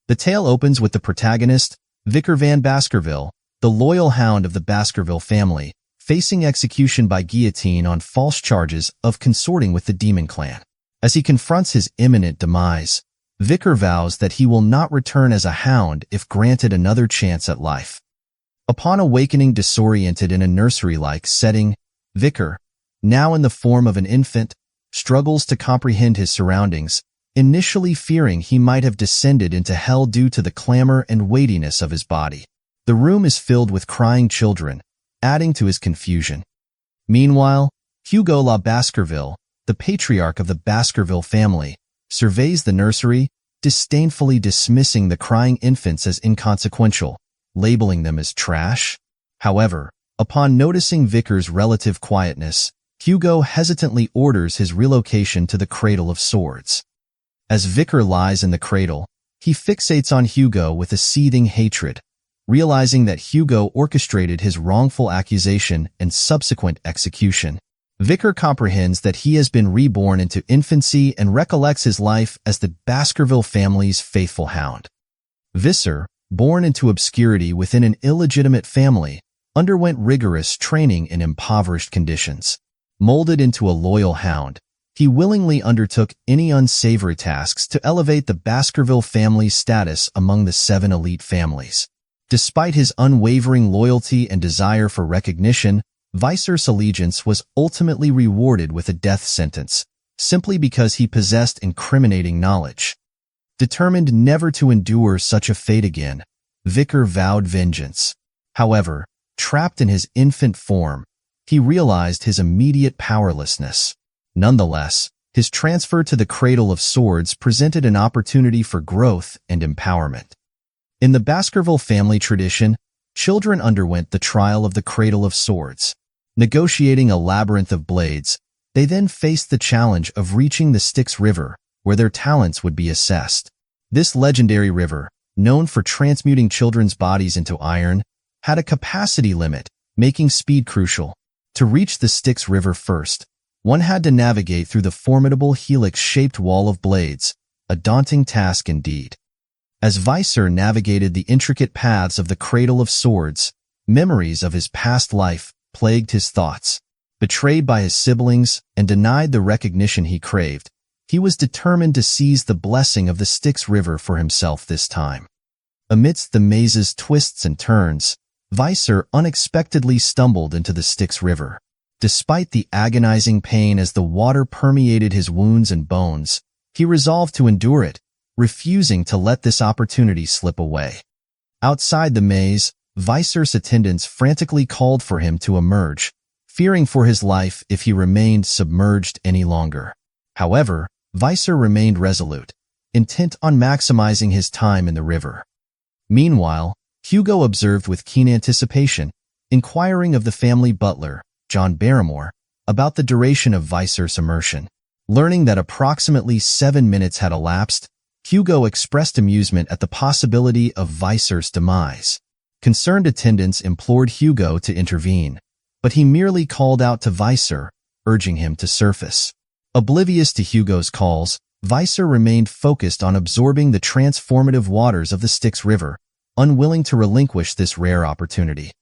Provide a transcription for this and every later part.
The tale opens with the protagonist, Vikir van Baskerville, the loyal hound of the Baskerville family, facing execution by guillotine on false charges of consorting with the demon clan. As he confronts his imminent demise, Vikir vows that he will not return as a hound if granted another chance at life. Upon awakening disoriented in a nursery-like setting, Vikir, now in the form of an infant, struggles to comprehend his surroundings, initially fearing he might have descended into hell due to the clamor and weightiness of his body. The room is filled with crying children, adding to his confusion. Meanwhile, Hugo la Baskerville, the patriarch of the Baskerville family, surveys the nursery, disdainfully dismissing the crying infants as inconsequential, labeling them as trash. However, upon noticing Vikir's relative quietness, Hugo hesitantly orders his relocation to the Cradle of Swords. As Vikir lies in the cradle, he fixates on Hugo with a seething hatred, realizing that Hugo orchestrated his wrongful accusation and subsequent execution. Vikir comprehends that he has been reborn into infancy and recollects his life as the Baskerville family's faithful hound. Vicir, born into obscurity within an illegitimate family, underwent rigorous training in impoverished conditions. Molded into a loyal hound, he willingly undertook any unsavory tasks to elevate the Baskerville family's status among the 7 elite families. Despite his unwavering loyalty and desire for recognition, Vicir's allegiance was ultimately rewarded with a death sentence, simply because he possessed incriminating knowledge. Determined never to endure such a fate again, Vikir vowed vengeance. However, trapped in his infant form, he realized his immediate powerlessness. Nonetheless, his transfer to the Cradle of Swords presented an opportunity for growth and empowerment. In the Baskerville family tradition, children underwent the trial of the Cradle of Swords. Negotiating a labyrinth of blades, they then faced the challenge of reaching the Styx River, where their talents would be assessed. This legendary river, known for transmuting children's bodies into iron, had a capacity limit, making speed crucial. To reach the Styx River first, one had to navigate through the formidable helix-shaped wall of blades, a daunting task indeed. As Vicir navigated the intricate paths of the Cradle of Swords, memories of his past life plagued his thoughts. Betrayed by his siblings and denied the recognition he craved, he was determined to seize the blessing of the Styx River for himself this time. Amidst the maze's twists and turns, Vicir unexpectedly stumbled into the Styx River. Despite the agonizing pain as the water permeated his wounds and bones, he resolved to endure it, refusing to let this opportunity slip away. Outside the maze, Vicir's attendants frantically called for him to emerge, fearing for his life if he remained submerged any longer. However, Vicir remained resolute, intent on maximizing his time in the river. Meanwhile, Hugo observed with keen anticipation, inquiring of the family butler, John Barrymore, about the duration of Vicir's immersion. Learning that approximately 7 minutes had elapsed, Hugo expressed amusement at the possibility of Vicir's demise. Concerned attendants implored Hugo to intervene, but he merely called out to Vicir, urging him to surface. Oblivious to Hugo's calls, Vicir remained focused on absorbing the transformative waters of the Styx River, unwilling to relinquish this rare opportunity.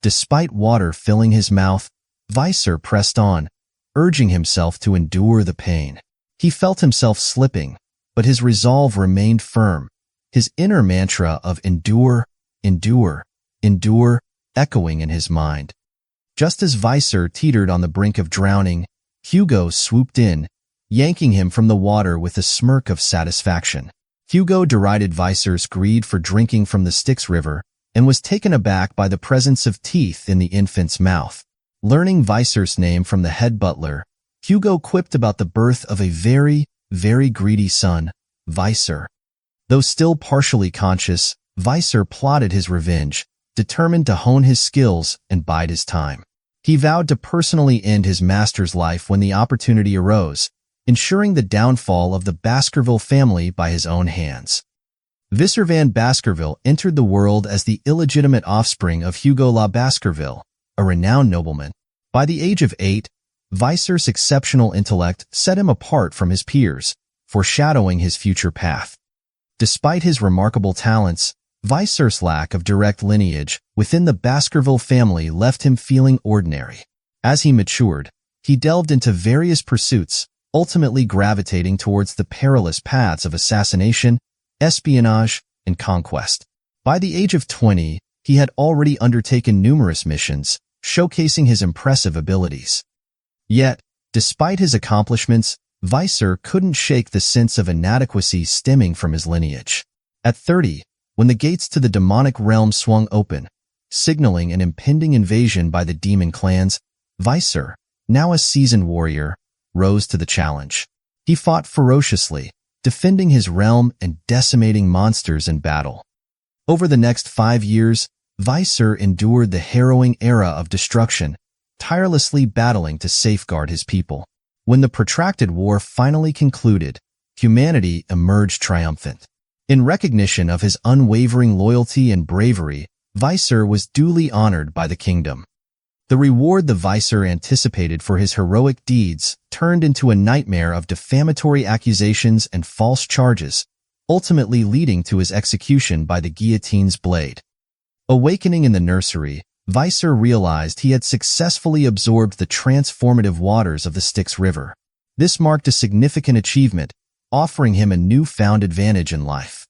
Despite water filling his mouth, Vicir pressed on, urging himself to endure the pain. He felt himself slipping, but his resolve remained firm, his inner mantra of endure, endure, endure, echoing in his mind. Just as Vicir teetered on the brink of drowning, Hugo swooped in, yanking him from the water with a smirk of satisfaction. Hugo derided Vicir's greed for drinking from the Styx River and was taken aback by the presence of teeth in the infant's mouth. Learning Vicir's name from the head butler, Hugo quipped about the birth of a very, very greedy son, Vicir. Though still partially conscious, Vicir plotted his revenge, determined to hone his skills and bide his time. He vowed to personally end his master's life when the opportunity arose, ensuring the downfall of the Baskerville family by his own hands. Vicir van Baskerville entered the world as the illegitimate offspring of Hugo la Baskerville, a renowned nobleman. By the age of 8, Vicir's exceptional intellect set him apart from his peers, foreshadowing his future path. Despite his remarkable talents, Vicir's lack of direct lineage within the Baskerville family left him feeling ordinary. As he matured, he delved into various pursuits, ultimately gravitating towards the perilous paths of assassination, espionage, and conquest. By the age of 20, he had already undertaken numerous missions, showcasing his impressive abilities. Yet, despite his accomplishments, Vicir couldn't shake the sense of inadequacy stemming from his lineage. At 30, when the gates to the demonic realm swung open, signaling an impending invasion by the demon clans, Vicir, now a seasoned warrior, rose to the challenge. He fought ferociously, defending his realm and decimating monsters in battle. Over the next 5 years, Vicir endured the harrowing era of destruction, tirelessly battling to safeguard his people. When the protracted war finally concluded, humanity emerged triumphant. In recognition of his unwavering loyalty and bravery, Vicir was duly honored by the kingdom. The reward the Vicir anticipated for his heroic deeds turned into a nightmare of defamatory accusations and false charges, ultimately leading to his execution by the guillotine's blade. Awakening in the nursery, Vicir realized he had successfully absorbed the transformative waters of the Styx River. This marked a significant achievement, offering him a newfound advantage in life.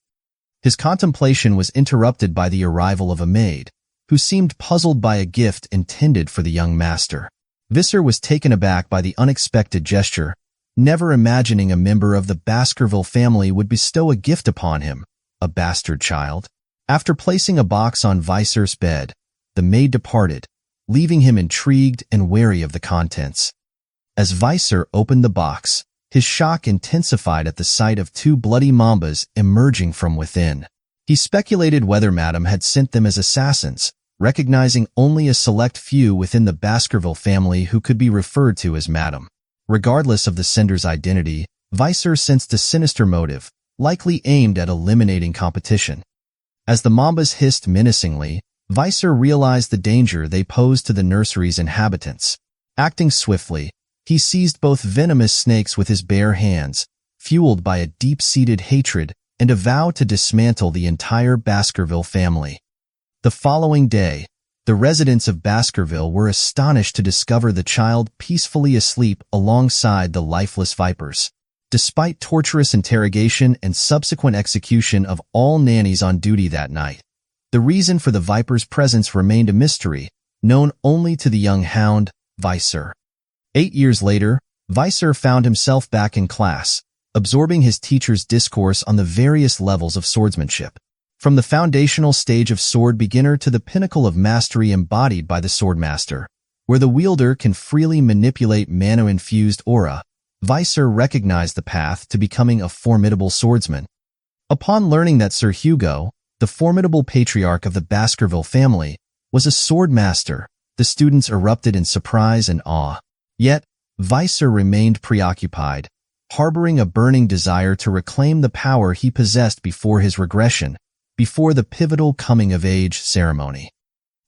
His contemplation was interrupted by the arrival of a maid, who seemed puzzled by a gift intended for the young master. Vicir was taken aback by the unexpected gesture, never imagining a member of the Baskerville family would bestow a gift upon him, a bastard child. After placing a box on Vicir's bed, the maid departed, leaving him intrigued and wary of the contents. As Vicir opened the box, his shock intensified at the sight of 2 bloody mambas emerging from within. He speculated whether Madame had sent them as assassins, recognizing only a select few within the Baskerville family who could be referred to as Madame. Regardless of the sender's identity, Vicir sensed a sinister motive, likely aimed at eliminating competition. As the mambas hissed menacingly, Vicir realized the danger they posed to the nursery's inhabitants. Acting swiftly, he seized both venomous snakes with his bare hands, fueled by a deep-seated hatred and a vow to dismantle the entire Baskerville family. The following day, the residents of Baskerville were astonished to discover the child peacefully asleep alongside the lifeless vipers. Despite torturous interrogation and subsequent execution of all nannies on duty that night, the reason for the viper's presence remained a mystery, known only to the young hound, Vicir. 8 years later, Vicir found himself back in class, absorbing his teacher's discourse on the various levels of swordsmanship. From the foundational stage of sword beginner to the pinnacle of mastery embodied by the swordmaster, where the wielder can freely manipulate mana-infused aura, Vicir recognized the path to becoming a formidable swordsman. Upon learning that Sir Hugo, the formidable patriarch of the Baskerville family, was a swordmaster, the students erupted in surprise and awe. Yet, Vicir remained preoccupied, harboring a burning desire to reclaim the power he possessed before his regression, before the pivotal coming-of-age ceremony.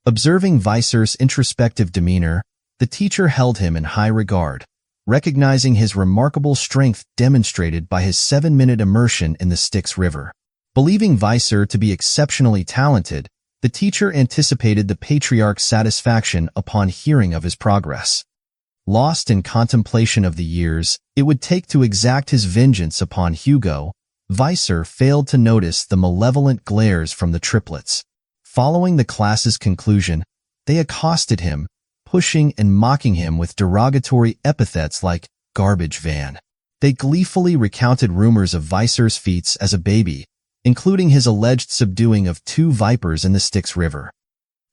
Observing Vicir's introspective demeanor, the teacher held him in high regard, recognizing his remarkable strength demonstrated by his 7-minute immersion in the Styx River. Believing Vicir to be exceptionally talented, the teacher anticipated the patriarch's satisfaction upon hearing of his progress. Lost in contemplation of the years it would take to exact his vengeance upon Hugo, Vicir failed to notice the malevolent glares from the triplets. Following the class's conclusion, they accosted him, pushing and mocking him with derogatory epithets like garbage van. They gleefully recounted rumors of Vicir's feats as a baby, including his alleged subduing of 2 vipers in the Styx River.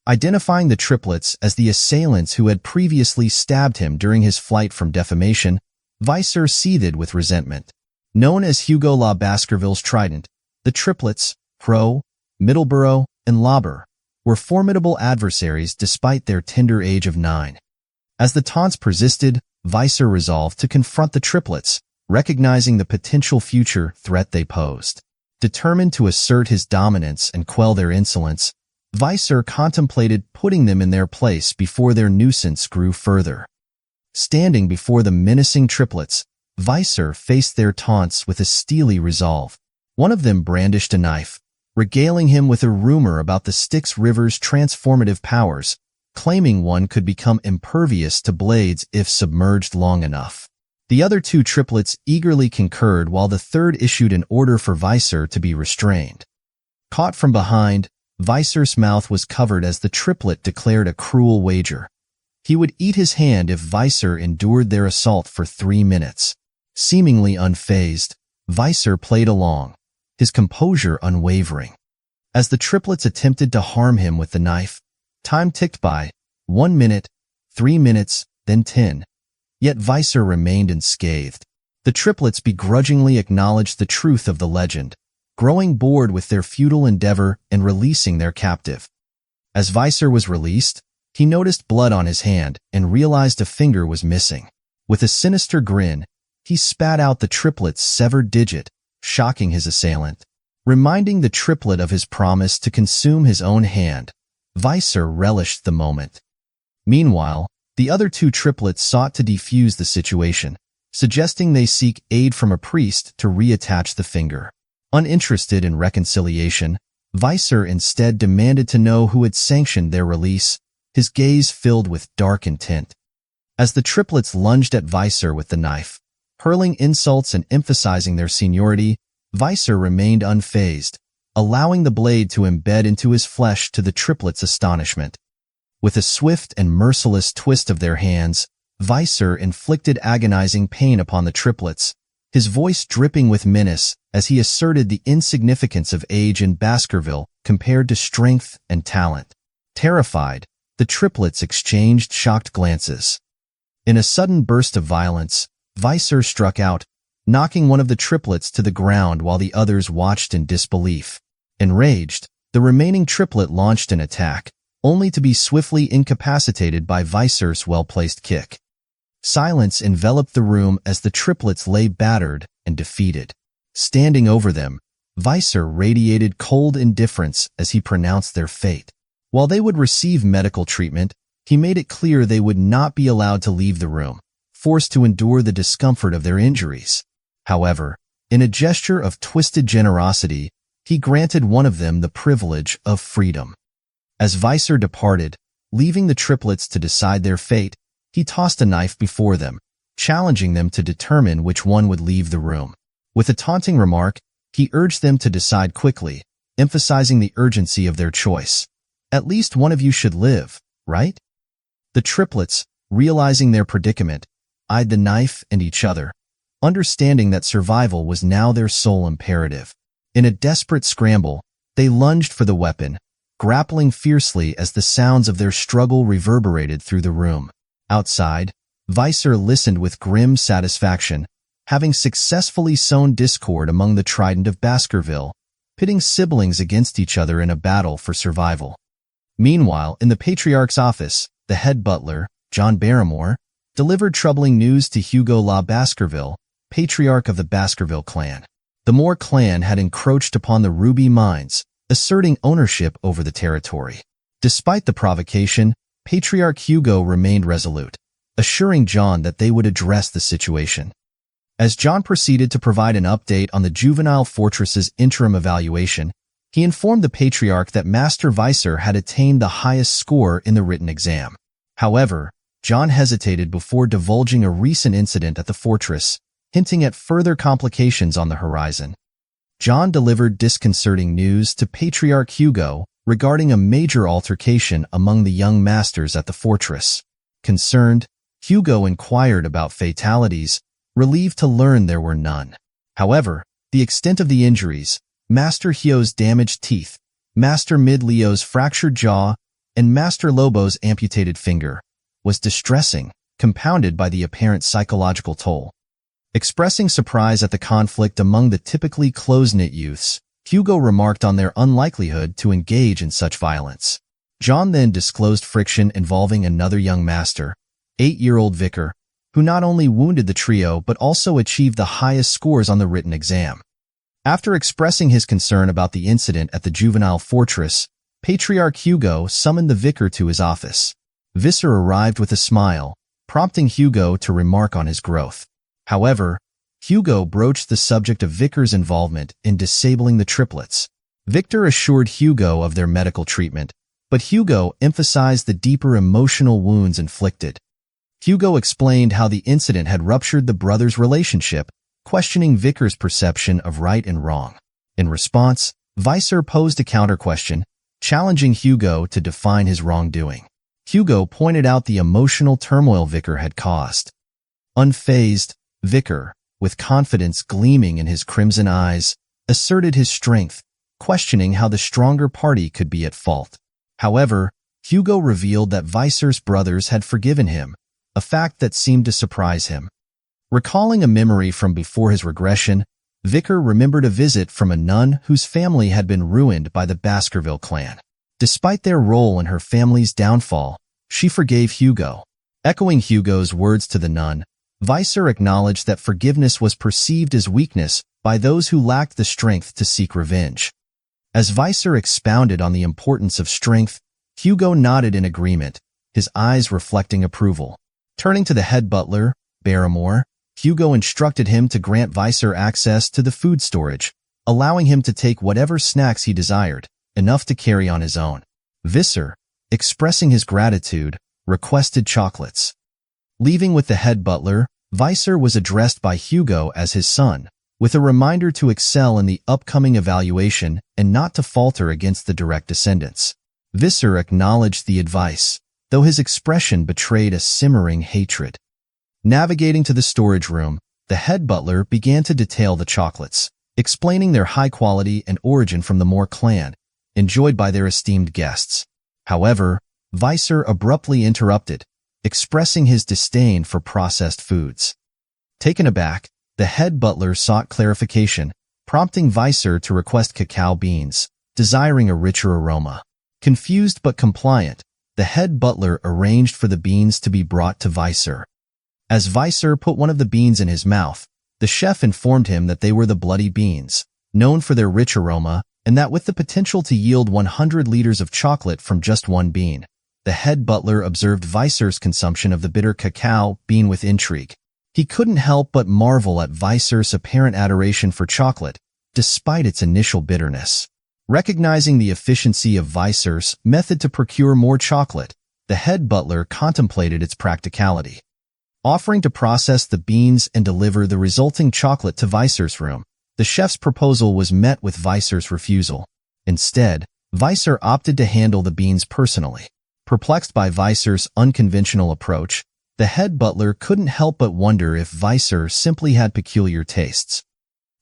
Identifying the triplets as the assailants who had previously stabbed him during his flight from defamation, Vicir seethed with resentment. Known as Hugo La Baskerville's Trident, the triplets, Pro, Middleborough, and Lauber, were formidable adversaries despite their tender age of 9. As the taunts persisted, Vicir resolved to confront the triplets, recognizing the potential future threat they posed. Determined to assert his dominance and quell their insolence, Vicir contemplated putting them in their place before their nuisance grew further. Standing before the menacing triplets, Vicir faced their taunts with a steely resolve. One of them brandished a knife, regaling him with a rumor about the Styx River's transformative powers, claiming one could become impervious to blades if submerged long enough. The other two triplets eagerly concurred while the third issued an order for Vicir to be restrained. Caught from behind, Vicir's mouth was covered as the triplet declared a cruel wager. He would eat his hand if Vicir endured their assault for 3 minutes. Seemingly unfazed, Vicir played along, his composure unwavering. As the triplets attempted to harm him with the knife, time ticked by, 1 minute, 3 minutes, then 10. Yet Vicir remained unscathed. The triplets begrudgingly acknowledged the truth of the legend, growing bored with their futile endeavor and releasing their captive. As Vicir was released, he noticed blood on his hand and realized a finger was missing. With a sinister grin, he spat out the triplet's severed digit, shocking his assailant. Reminding the triplet of his promise to consume his own hand, Vicir relished the moment. Meanwhile, the other two triplets sought to defuse the situation, suggesting they seek aid from a priest to reattach the finger. Uninterested in reconciliation, Vicir instead demanded to know who had sanctioned their release, his gaze filled with dark intent. As the triplets lunged at Vicir with the knife, hurling insults and emphasizing their seniority, Vicir remained unfazed, allowing the blade to embed into his flesh to the triplets' astonishment. With a swift and merciless twist of their hands, Vicir inflicted agonizing pain upon the triplets, his voice dripping with menace as he asserted the insignificance of age in Baskerville compared to strength and talent. Terrified, the triplets exchanged shocked glances. In a sudden burst of violence, Vicir struck out, knocking one of the triplets to the ground while the others watched in disbelief. Enraged, the remaining triplet launched an attack, only to be swiftly incapacitated by Vicir's well-placed kick. Silence enveloped the room as the triplets lay battered and defeated. Standing over them, Vicir radiated cold indifference as he pronounced their fate. While they would receive medical treatment, he made it clear they would not be allowed to leave the room, forced to endure the discomfort of their injuries. However, in a gesture of twisted generosity, he granted one of them the privilege of freedom. As Vicir departed, leaving the triplets to decide their fate, he tossed a knife before them, challenging them to determine which one would leave the room. With a taunting remark, he urged them to decide quickly, emphasizing the urgency of their choice. At least one of you should live, right? The triplets, realizing their predicament, eyed the knife and each other, understanding that survival was now their sole imperative. In a desperate scramble, they lunged for the weapon, grappling fiercely as the sounds of their struggle reverberated through the room. Outside, Vicir listened with grim satisfaction, having successfully sown discord among the Trident of Baskerville, pitting siblings against each other in a battle for survival. Meanwhile, in the Patriarch's office, the head butler, John Barrymore, delivered troubling news to Hugo La Baskerville, Patriarch of the Baskerville clan. The Moore clan had encroached upon the ruby mines, asserting ownership over the territory. Despite the provocation, Patriarch Hugo remained resolute, assuring John that they would address the situation. As John proceeded to provide an update on the juvenile fortress's interim evaluation, he informed the Patriarch that Master Vicir had attained the highest score in the written exam. However, John hesitated before divulging a recent incident at the fortress, hinting at further complications on the horizon. John delivered disconcerting news to Patriarch Hugo regarding a major altercation among the young masters at the fortress. Concerned, Hugo inquired about fatalities, relieved to learn there were none. However, the extent of the injuries, Master Hio's damaged teeth, Master Mid-Leo's fractured jaw, and Master Lobo's amputated finger, was distressing, compounded by the apparent psychological toll. Expressing surprise at the conflict among the typically close-knit youths, Hugo remarked on their unlikelihood to engage in such violence. John then disclosed friction involving another young master, 8-year-old Vikir, who not only wounded the trio but also achieved the highest scores on the written exam. After expressing his concern about the incident at the juvenile fortress, Patriarch Hugo summoned the Vicir to his office. Vicir arrived with a smile, prompting Hugo to remark on his growth. However, Hugo broached the subject of Vikir's involvement in disabling the triplets. Victor assured Hugo of their medical treatment, but Hugo emphasized the deeper emotional wounds inflicted. Hugo explained how the incident had ruptured the brothers' relationship, questioning Vikir's perception of right and wrong. In response, Vicir posed a counter-question, challenging Hugo to define his wrongdoing. Hugo pointed out the emotional turmoil Vikir had caused. Unfazed, Vikir, with confidence gleaming in his crimson eyes, asserted his strength, questioning how the stronger party could be at fault. However, Hugo revealed that Vicir's brothers had forgiven him, a fact that seemed to surprise him. Recalling a memory from before his regression, Vikir remembered a visit from a nun whose family had been ruined by the Baskerville clan. Despite their role in her family's downfall, she forgave Hugo. Echoing Hugo's words to the nun, Vicir acknowledged that forgiveness was perceived as weakness by those who lacked the strength to seek revenge. As Vicir expounded on the importance of strength, Hugo nodded in agreement, his eyes reflecting approval. Turning to the head butler, Barrymore, Hugo instructed him to grant Vicir access to the food storage, allowing him to take whatever snacks he desired, enough to carry on his own. Vicir, expressing his gratitude, requested chocolates. Leaving with the head butler, Vicir was addressed by Hugo as his son, with a reminder to excel in the upcoming evaluation and not to falter against the direct descendants. Vicir acknowledged the advice, though his expression betrayed a simmering hatred. Navigating to the storage room, the head butler began to detail the chocolates, explaining their high quality and origin from the Moore clan, enjoyed by their esteemed guests. However, Vicir abruptly interrupted, expressing his disdain for processed foods. Taken aback, the head butler sought clarification, prompting Vicir to request cacao beans, desiring a richer aroma. Confused but compliant, the head butler arranged for the beans to be brought to Vicir. As Vicir put one of the beans in his mouth, the chef informed him that they were the bloody beans, known for their rich aroma, and that with the potential to yield 100 liters of chocolate from just one bean. The head butler observed Vicir's consumption of the bitter cacao bean with intrigue. He couldn't help but marvel at Vicir's apparent adoration for chocolate, despite its initial bitterness. Recognizing the efficiency of Vicir's method to procure more chocolate, the head butler contemplated its practicality. Offering to process the beans and deliver the resulting chocolate to Vicir's room, the chef's proposal was met with Vicir's refusal. Instead, Vicir opted to handle the beans personally. Perplexed by Vicir's unconventional approach, the head butler couldn't help but wonder if Vicir simply had peculiar tastes.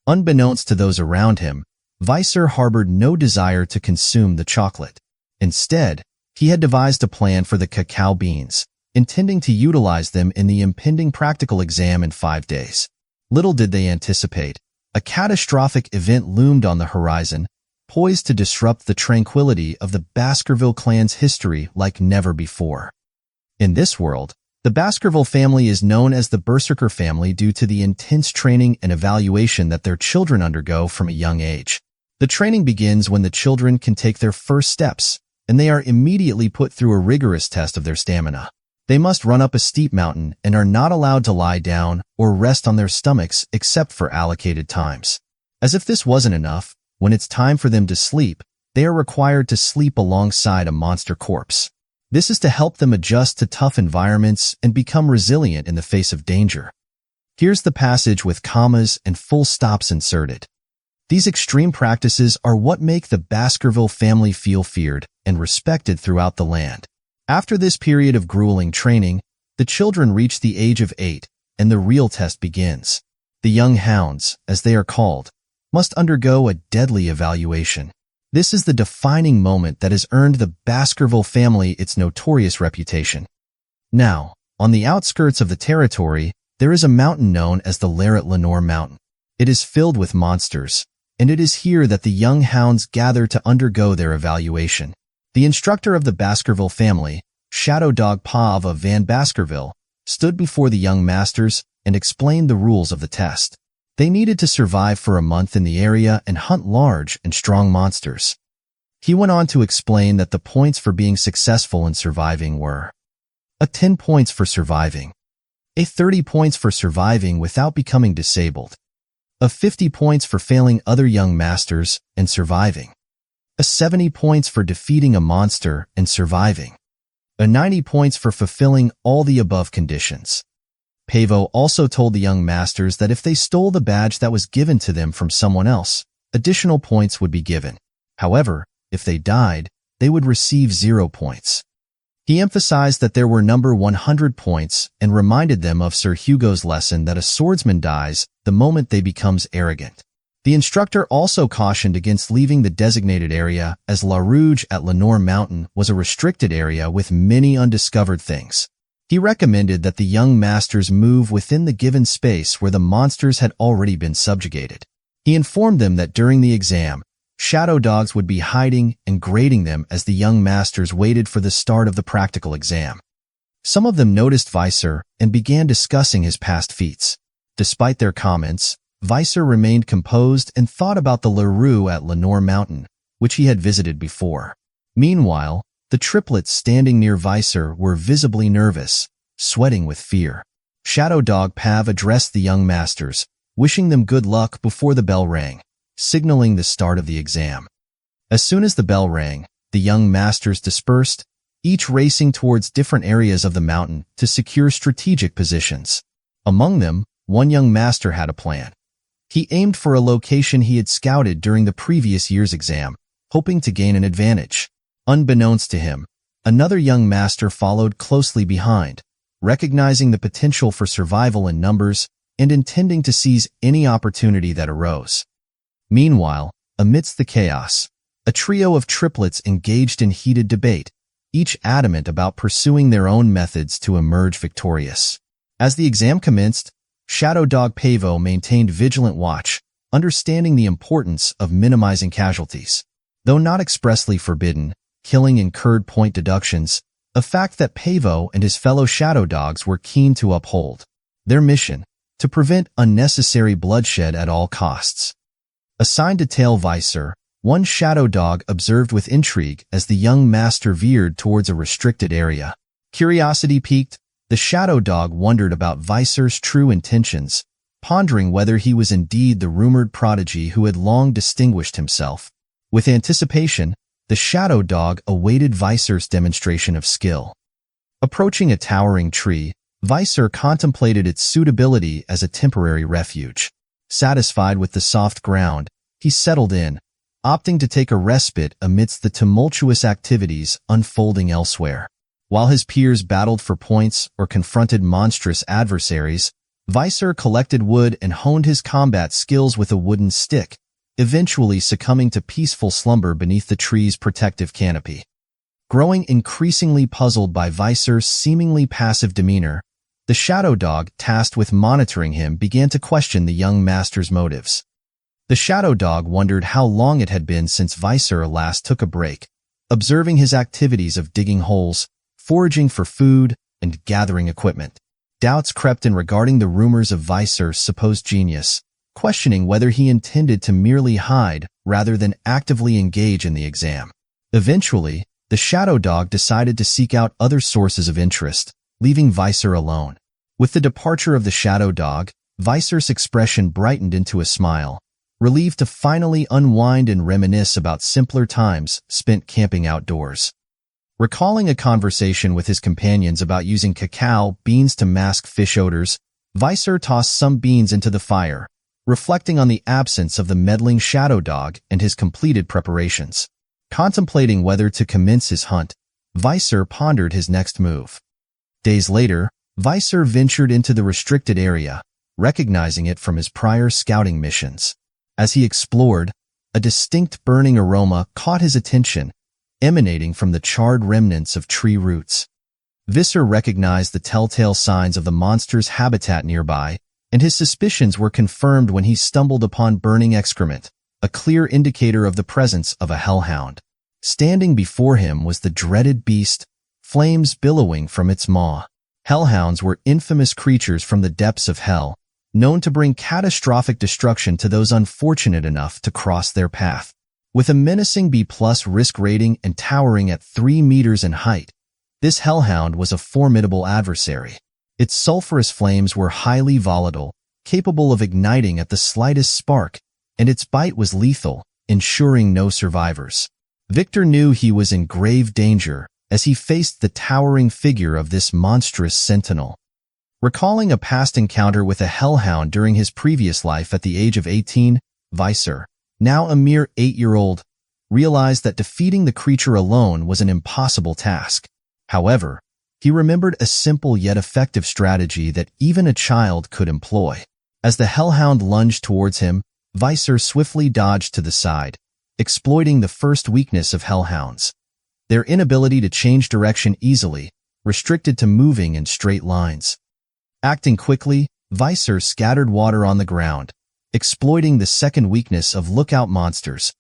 Unbeknownst to those around him, Vicir harbored no desire to consume the chocolate. Instead, he had devised a plan for the cacao beans, intending to utilize them in the impending practical exam in 5 days. Little did they anticipate, a catastrophic event loomed on the horizon, poised to disrupt the tranquility of the Baskerville clan's history like never before. In this world, the Baskerville family is known as the Berserker family due to the intense training and evaluation that their children undergo from a young age. The training begins when the children can take their first steps, and they are immediately put through a rigorous test of their stamina. They must run up a steep mountain and are not allowed to lie down or rest on their stomachs except for allocated times. As if this wasn't enough, when it's time for them to sleep, they are required to sleep alongside a monster corpse. This is to help them adjust to tough environments and become resilient in the face of danger. Here's the passage with commas and full stops inserted. These extreme practices are what make the Baskerville family feel feared and respected throughout the land. After this period of grueling training, the children reach the age of 8, and the real test begins. The young hounds, as they are called, must undergo a deadly evaluation. This is the defining moment that has earned the Baskerville family its notorious reputation. Now, on the outskirts of the territory, there is a mountain known as the Larrett Lenore Mountain. It is filled with monsters, and it is here that the young hounds gather to undergo their evaluation. The instructor of the Baskerville family, Shadow Dog Pav of Van Baskerville, stood before the young masters and explained the rules of the test. They needed to survive for a month in the area and hunt large and strong monsters. He went on to explain that the points for being successful in surviving were a 10 points for surviving, a 30 points for surviving without becoming disabled, a 50 points for failing other young masters and surviving, a 70 points for defeating a monster and surviving, a 90 points for fulfilling all the above conditions. Pavo also told the young masters that if they stole the badge that was given to them from someone else, additional points would be given. However, if they died, they would receive 0 points. He emphasized that there were number 100 points and reminded them of Sir Hugo's lesson that a swordsman dies the moment they becomes arrogant. The instructor also cautioned against leaving the designated area, as La Rouge at Lenore Mountain was a restricted area with many undiscovered things. He recommended that the young masters move within the given space where the monsters had already been subjugated. He informed them that during the exam, shadow dogs would be hiding and grading them as the young masters waited for the start of the practical exam. Some of them noticed Vicir and began discussing his past feats. Despite their comments, Vicir remained composed and thought about the La Rue at Lenore Mountain, which he had visited before. Meanwhile, the triplets standing near Vicir were visibly nervous, sweating with fear. Shadow Dog Pav addressed the young masters, wishing them good luck before the bell rang, signaling the start of the exam. As soon as the bell rang, the young masters dispersed, each racing towards different areas of the mountain to secure strategic positions. Among them, one young master had a plan. He aimed for a location he had scouted during the previous year's exam, hoping to gain an advantage. Unbeknownst to him, another young master followed closely behind, recognizing the potential for survival in numbers and intending to seize any opportunity that arose. Meanwhile, amidst the chaos, a trio of triplets engaged in heated debate, each adamant about pursuing their own methods to emerge victorious. As the exam commenced, Shadow Dog Pavo maintained vigilant watch, understanding the importance of minimizing casualties. Though not expressly forbidden, killing incurred point deductions, a fact that Pavo and his fellow shadow dogs were keen to uphold. Their mission, to prevent unnecessary bloodshed at all costs. Assigned to tail Vicir, one shadow dog observed with intrigue as the young master veered towards a restricted area. Curiosity piqued, the shadow dog wondered about Vicir's true intentions, pondering whether he was indeed the rumored prodigy who had long distinguished himself. With anticipation, the shadow dog awaited Vicir's demonstration of skill. Approaching a towering tree, Vicir contemplated its suitability as a temporary refuge. Satisfied with the soft ground, he settled in, opting to take a respite amidst the tumultuous activities unfolding elsewhere. While his peers battled for points or confronted monstrous adversaries, Vicir collected wood and honed his combat skills with a wooden stick, eventually succumbing to peaceful slumber beneath the tree's protective canopy. Growing increasingly puzzled by Vicir's seemingly passive demeanor, the shadow dog tasked with monitoring him began to question the young master's motives. The shadow dog wondered how long it had been since Vicir last took a break, observing his activities of digging holes, foraging for food, and gathering equipment. Doubts crept in regarding the rumors of Vicir's supposed genius, questioning whether he intended to merely hide rather than actively engage in the exam. Eventually, the shadow dog decided to seek out other sources of interest, leaving Vicir alone. With the departure of the shadow dog, Vicir's expression brightened into a smile, relieved to finally unwind and reminisce about simpler times spent camping outdoors. Recalling a conversation with his companions about using cacao beans to mask fish odors, Vicir tossed some beans into the fire, reflecting on the absence of the meddling shadow dog and his completed preparations. Contemplating whether to commence his hunt, Vicir pondered his next move. Days later, Vicir ventured into the restricted area, recognizing it from his prior scouting missions. As he explored, a distinct burning aroma caught his attention, emanating from the charred remnants of tree roots. Vicir recognized the telltale signs of the monster's habitat nearby, and his suspicions were confirmed when he stumbled upon burning excrement, a clear indicator of the presence of a hellhound. Standing before him was the dreaded beast, flames billowing from its maw. Hellhounds were infamous creatures from the depths of hell, known to bring catastrophic destruction to those unfortunate enough to cross their path. With a menacing B+ risk rating and towering at 3 meters in height, this hellhound was a formidable adversary. Its sulfurous flames were highly volatile, capable of igniting at the slightest spark, and its bite was lethal, ensuring no survivors. Victor knew he was in grave danger as he faced the towering figure of this monstrous sentinel. Recalling a past encounter with a hellhound during his previous life at the age of 18, Vicir, now a mere 8-year-old, realized that defeating the creature alone was an impossible task. However, he remembered a simple yet effective strategy that even a child could employ. As the hellhound lunged towards him, Vicir swiftly dodged to the side, exploiting the first weakness of hellhounds: their inability to change direction easily, restricted to moving in straight lines. Acting quickly, Vicir scattered water on the ground, exploiting the second weakness of lookout monsters: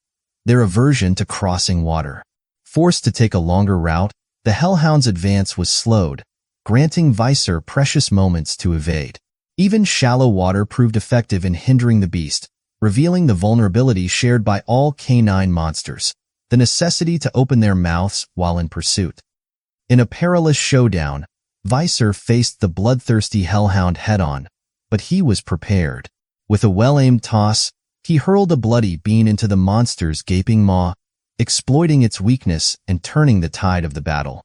their aversion to crossing water. Forced to take a longer route, the hellhound's advance was slowed, granting Vicir precious moments to evade. Even shallow water proved effective in hindering the beast, revealing the vulnerability shared by all canine monsters: the necessity to open their mouths while in pursuit. In a perilous showdown, Vicir faced the bloodthirsty hellhound head-on, but he was prepared. With a well-aimed toss, he hurled a bloody bean into the monster's gaping maw, exploiting its weakness and turning the tide of the battle.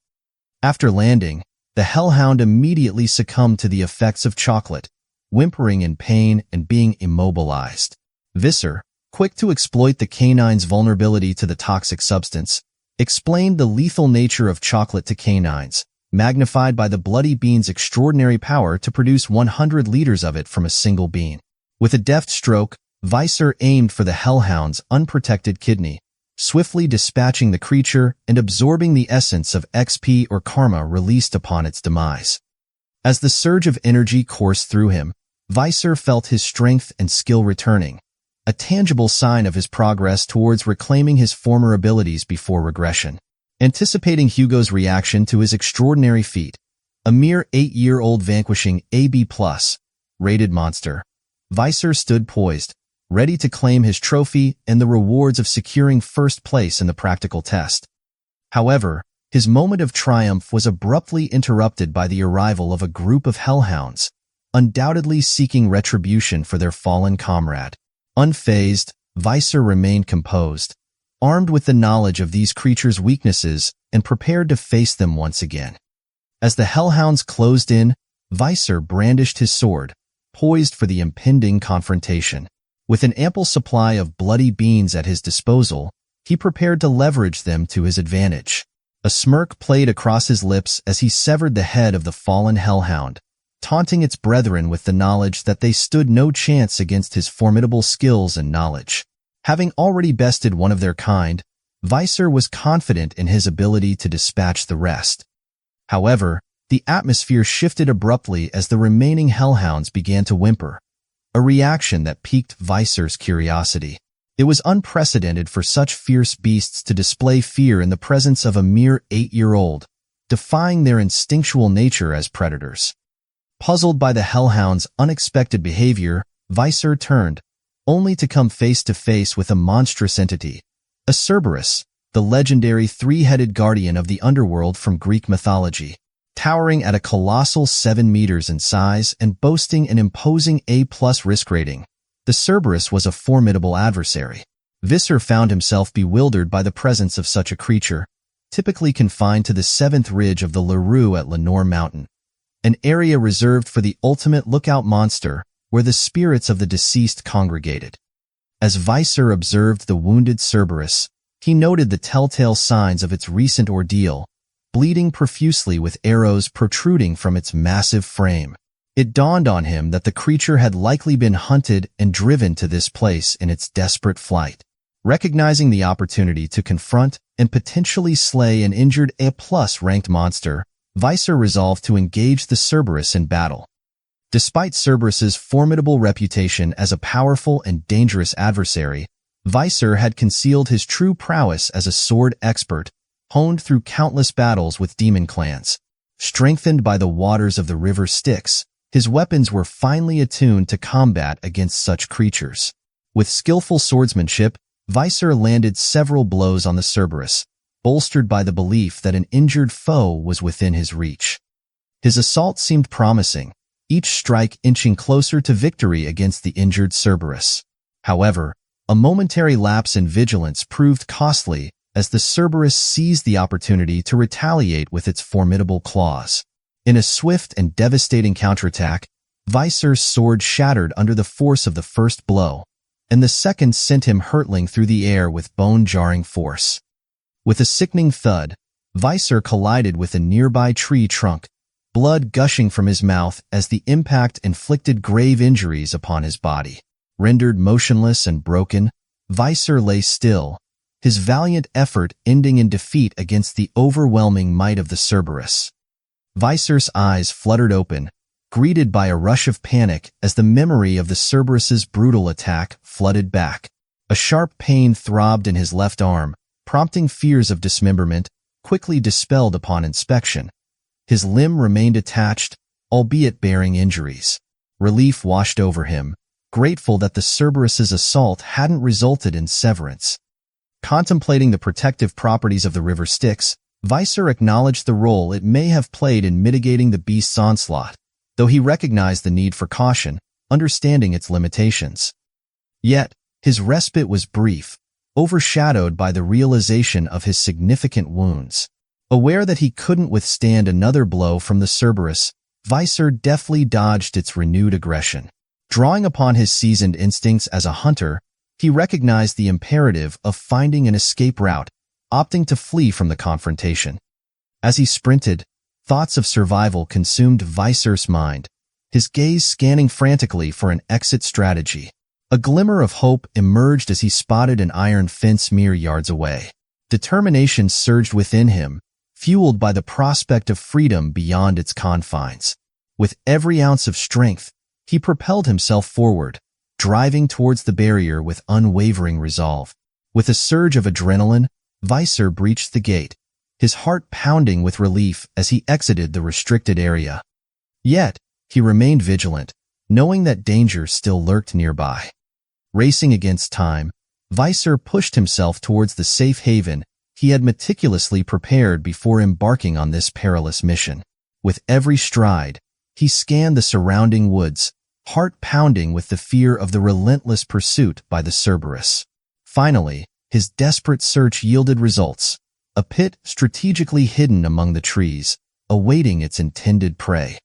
After landing, the hellhound immediately succumbed to the effects of chocolate, whimpering in pain and being immobilized. Vicir, quick to exploit the canine's vulnerability to the toxic substance, explained the lethal nature of chocolate to canines, magnified by the bloody bean's extraordinary power to produce 100 liters of it from a single bean. With a deft stroke, Vicir aimed for the hellhound's unprotected kidney, swiftly dispatching the creature and absorbing the essence of XP or karma released upon its demise. As the surge of energy coursed through him, Vicir felt his strength and skill returning, a tangible sign of his progress towards reclaiming his former abilities before regression. Anticipating Hugo's reaction to his extraordinary feat, a mere 8-year-old vanquishing AB+, rated monster, Vicir stood poised, ready to claim his trophy and the rewards of securing first place in the practical test. However, his moment of triumph was abruptly interrupted by the arrival of a group of hellhounds, undoubtedly seeking retribution for their fallen comrade. Unfazed, Vicir remained composed, armed with the knowledge of these creatures' weaknesses and prepared to face them once again. As the hellhounds closed in, Vicir brandished his sword, poised for the impending confrontation. With an ample supply of bloody beans at his disposal, he prepared to leverage them to his advantage. A smirk played across his lips as he severed the head of the fallen hellhound, taunting its brethren with the knowledge that they stood no chance against his formidable skills and knowledge. Having already bested one of their kind, Vicir was confident in his ability to dispatch the rest. However, the atmosphere shifted abruptly as the remaining hellhounds began to whimper, a reaction that piqued Vicir's curiosity. It was unprecedented for such fierce beasts to display fear in the presence of a mere 8-year-old, defying their instinctual nature as predators. Puzzled by the hellhound's unexpected behavior, Vicir turned, only to come face to face with a monstrous entity, a Cerberus, the legendary three-headed guardian of the underworld from Greek mythology. Towering at a colossal 7 meters in size and boasting an imposing A+ risk rating, the Cerberus was a formidable adversary. Vicir found himself bewildered by the presence of such a creature, typically confined to the 7th ridge of the Larue at Lenore Mountain, an area reserved for the ultimate lookout monster where the spirits of the deceased congregated. As Vicir observed the wounded Cerberus, he noted the telltale signs of its recent ordeal, bleeding profusely with arrows protruding from its massive frame. It dawned on him that the creature had likely been hunted and driven to this place in its desperate flight. Recognizing the opportunity to confront and potentially slay an injured A+ ranked monster, Vicir resolved to engage the Cerberus in battle. Despite Cerberus's formidable reputation as a powerful and dangerous adversary, Vicir had concealed his true prowess as a sword expert, honed through countless battles with demon clans. Strengthened by the waters of the river Styx, his weapons were finely attuned to combat against such creatures. With skillful swordsmanship, Vicir landed several blows on the Cerberus, bolstered by the belief that an injured foe was within his reach. His assault seemed promising, each strike inching closer to victory against the injured Cerberus. However, a momentary lapse in vigilance proved costly as the Cerberus seized the opportunity to retaliate with its formidable claws. In a swift and devastating counterattack, Vicir's sword shattered under the force of the first blow, and the second sent him hurtling through the air with bone-jarring force. With a sickening thud, Vicir collided with a nearby tree trunk, blood gushing from his mouth as the impact inflicted grave injuries upon his body. Rendered motionless and broken, Vicir lay still, his valiant effort ending in defeat against the overwhelming might of the Cerberus. Vicir's eyes fluttered open, greeted by a rush of panic as the memory of the Cerberus's brutal attack flooded back. A sharp pain throbbed in his left arm, prompting fears of dismemberment, quickly dispelled upon inspection. His limb remained attached, albeit bearing injuries. Relief washed over him, grateful that the Cerberus's assault hadn't resulted in severance. Contemplating the protective properties of the river Styx, Vicir acknowledged the role it may have played in mitigating the beast's onslaught, though he recognized the need for caution, understanding its limitations. Yet, his respite was brief, overshadowed by the realization of his significant wounds. Aware that he couldn't withstand another blow from the Cerberus, Vicir deftly dodged its renewed aggression. Drawing upon his seasoned instincts as a hunter, he recognized the imperative of finding an escape route, opting to flee from the confrontation. As he sprinted, thoughts of survival consumed Vicir's mind, his gaze scanning frantically for an exit strategy. A glimmer of hope emerged as he spotted an iron fence mere yards away. Determination surged within him, fueled by the prospect of freedom beyond its confines. With every ounce of strength, he propelled himself forward, driving towards the barrier with unwavering resolve. With a surge of adrenaline, Vicir breached the gate, his heart pounding with relief as he exited the restricted area. Yet, he remained vigilant, knowing that danger still lurked nearby. Racing against time, Vicir pushed himself towards the safe haven he had meticulously prepared before embarking on this perilous mission. With every stride, he scanned the surrounding woods, heart pounding with the fear of the relentless pursuit by the Cerberus. Finally, his desperate search yielded results, a pit strategically hidden among the trees, awaiting its intended prey.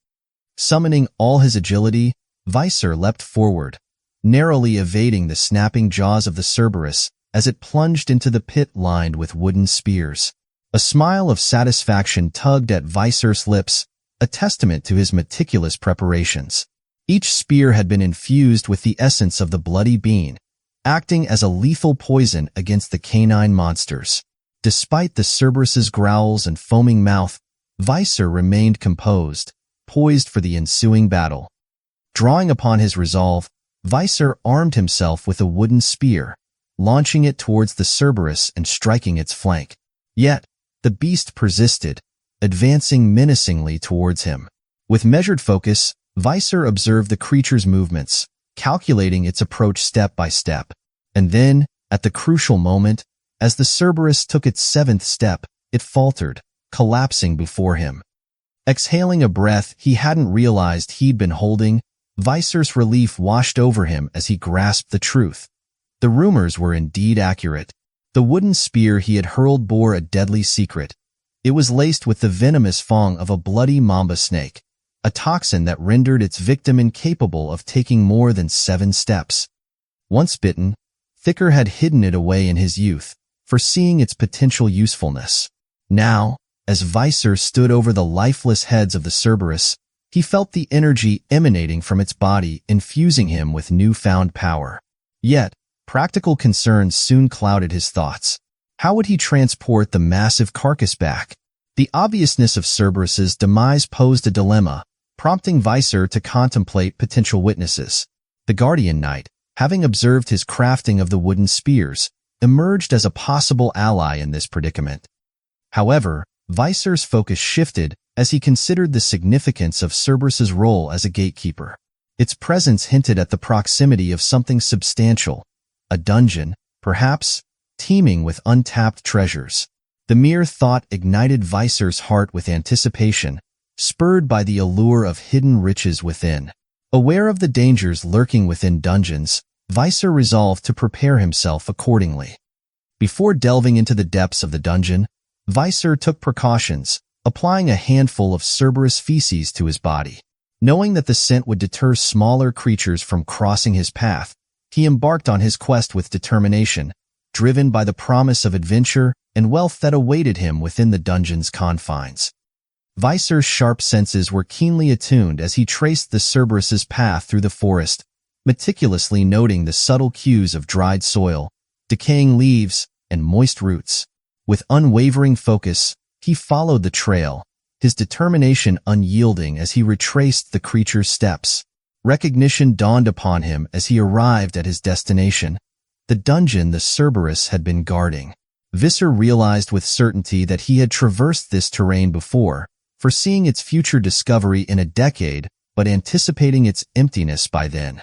Summoning all his agility, Vicir leapt forward, narrowly evading the snapping jaws of the Cerberus as it plunged into the pit lined with wooden spears. A smile of satisfaction tugged at Vicir's lips, a testament to his meticulous preparations. Each spear had been infused with the essence of the bloody bean, acting as a lethal poison against the canine monsters. Despite the Cerberus's growls and foaming mouth, Vicir remained composed, poised for the ensuing battle. Drawing upon his resolve, Vicir armed himself with a wooden spear, launching it towards the Cerberus and striking its flank. Yet, the beast persisted, advancing menacingly towards him. With measured focus, Vicir observed the creature's movements, calculating its approach step by step. And then, at the crucial moment, as the Cerberus took its seventh step, it faltered, collapsing before him. Exhaling a breath he hadn't realized he'd been holding, Vicir's relief washed over him as he grasped the truth. The rumors were indeed accurate. The wooden spear he had hurled bore a deadly secret. It was laced with the venomous fang of a bloody mamba snake, a toxin that rendered its victim incapable of taking more than 7 steps. Once bitten, Vikir had hidden it away in his youth, foreseeing its potential usefulness. Now, as Vicir stood over the lifeless heads of the Cerberus, he felt the energy emanating from its body infusing him with newfound power. Yet, practical concerns soon clouded his thoughts. How would he transport the massive carcass back? The obviousness of Cerberus's demise posed a dilemma, prompting Vicir to contemplate potential witnesses. The Guardian Knight, having observed his crafting of the wooden spears, emerged as a possible ally in this predicament. However, Vicir's focus shifted as he considered the significance of Cerberus's role as a gatekeeper. Its presence hinted at the proximity of something substantial, a dungeon, perhaps, teeming with untapped treasures. The mere thought ignited Vicir's heart with anticipation, spurred by the allure of hidden riches within. Aware of the dangers lurking within dungeons, Vicir resolved to prepare himself accordingly. Before delving into the depths of the dungeon, Vicir took precautions, applying a handful of Cerberus feces to his body. Knowing that the scent would deter smaller creatures from crossing his path, he embarked on his quest with determination, driven by the promise of adventure and wealth that awaited him within the dungeon's confines. Vicir's sharp senses were keenly attuned as he traced the Cerberus's path through the forest, meticulously noting the subtle cues of dried soil, decaying leaves, and moist roots. With unwavering focus, he followed the trail, his determination unyielding as he retraced the creature's steps. Recognition dawned upon him as he arrived at his destination, the dungeon the Cerberus had been guarding. Vicir realized with certainty that he had traversed this terrain before, foreseeing its future discovery in a decade, but anticipating its emptiness by then.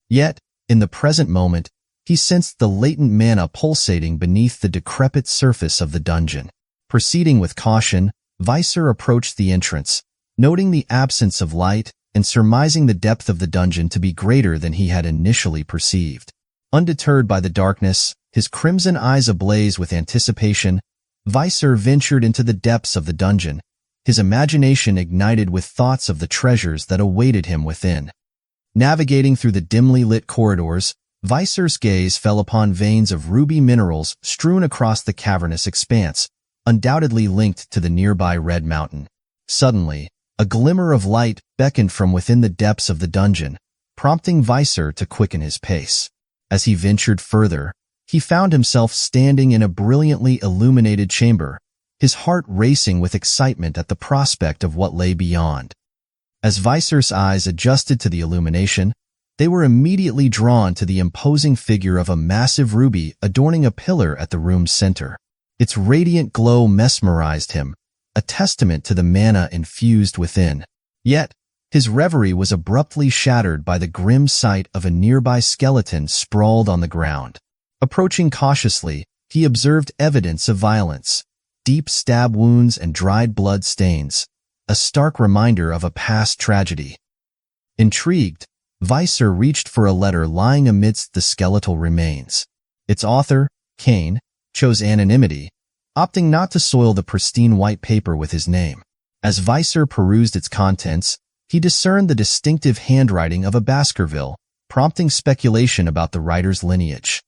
Yet, in the present moment, he sensed the latent mana pulsating beneath the decrepit surface of the dungeon. Proceeding with caution, Vicir approached the entrance, noting the absence of light and surmising the depth of the dungeon to be greater than he had initially perceived. Undeterred by the darkness, his crimson eyes ablaze with anticipation, Vicir ventured into the depths of the dungeon, his imagination ignited with thoughts of the treasures that awaited him within. Navigating through the dimly lit corridors, Vicir's gaze fell upon veins of ruby minerals strewn across the cavernous expanse, undoubtedly linked to the nearby Red Mountain. Suddenly, a glimmer of light beckoned from within the depths of the dungeon, prompting Vicir to quicken his pace. As he ventured further, he found himself standing in a brilliantly illuminated chamber, his heart racing with excitement at the prospect of what lay beyond. As Vicir's eyes adjusted to the illumination, they were immediately drawn to the imposing figure of a massive ruby adorning a pillar at the room's center. Its radiant glow mesmerized him, a testament to the mana infused within. Yet, his reverie was abruptly shattered by the grim sight of a nearby skeleton sprawled on the ground. Approaching cautiously, he observed evidence of violence, deep stab wounds and dried blood stains, a stark reminder of a past tragedy. Intrigued, Vicir reached for a letter lying amidst the skeletal remains. Its author, Cain, chose anonymity, opting not to soil the pristine white paper with his name. As Vicir perused its contents, he discerned the distinctive handwriting of a Baskerville, prompting speculation about the writer's lineage.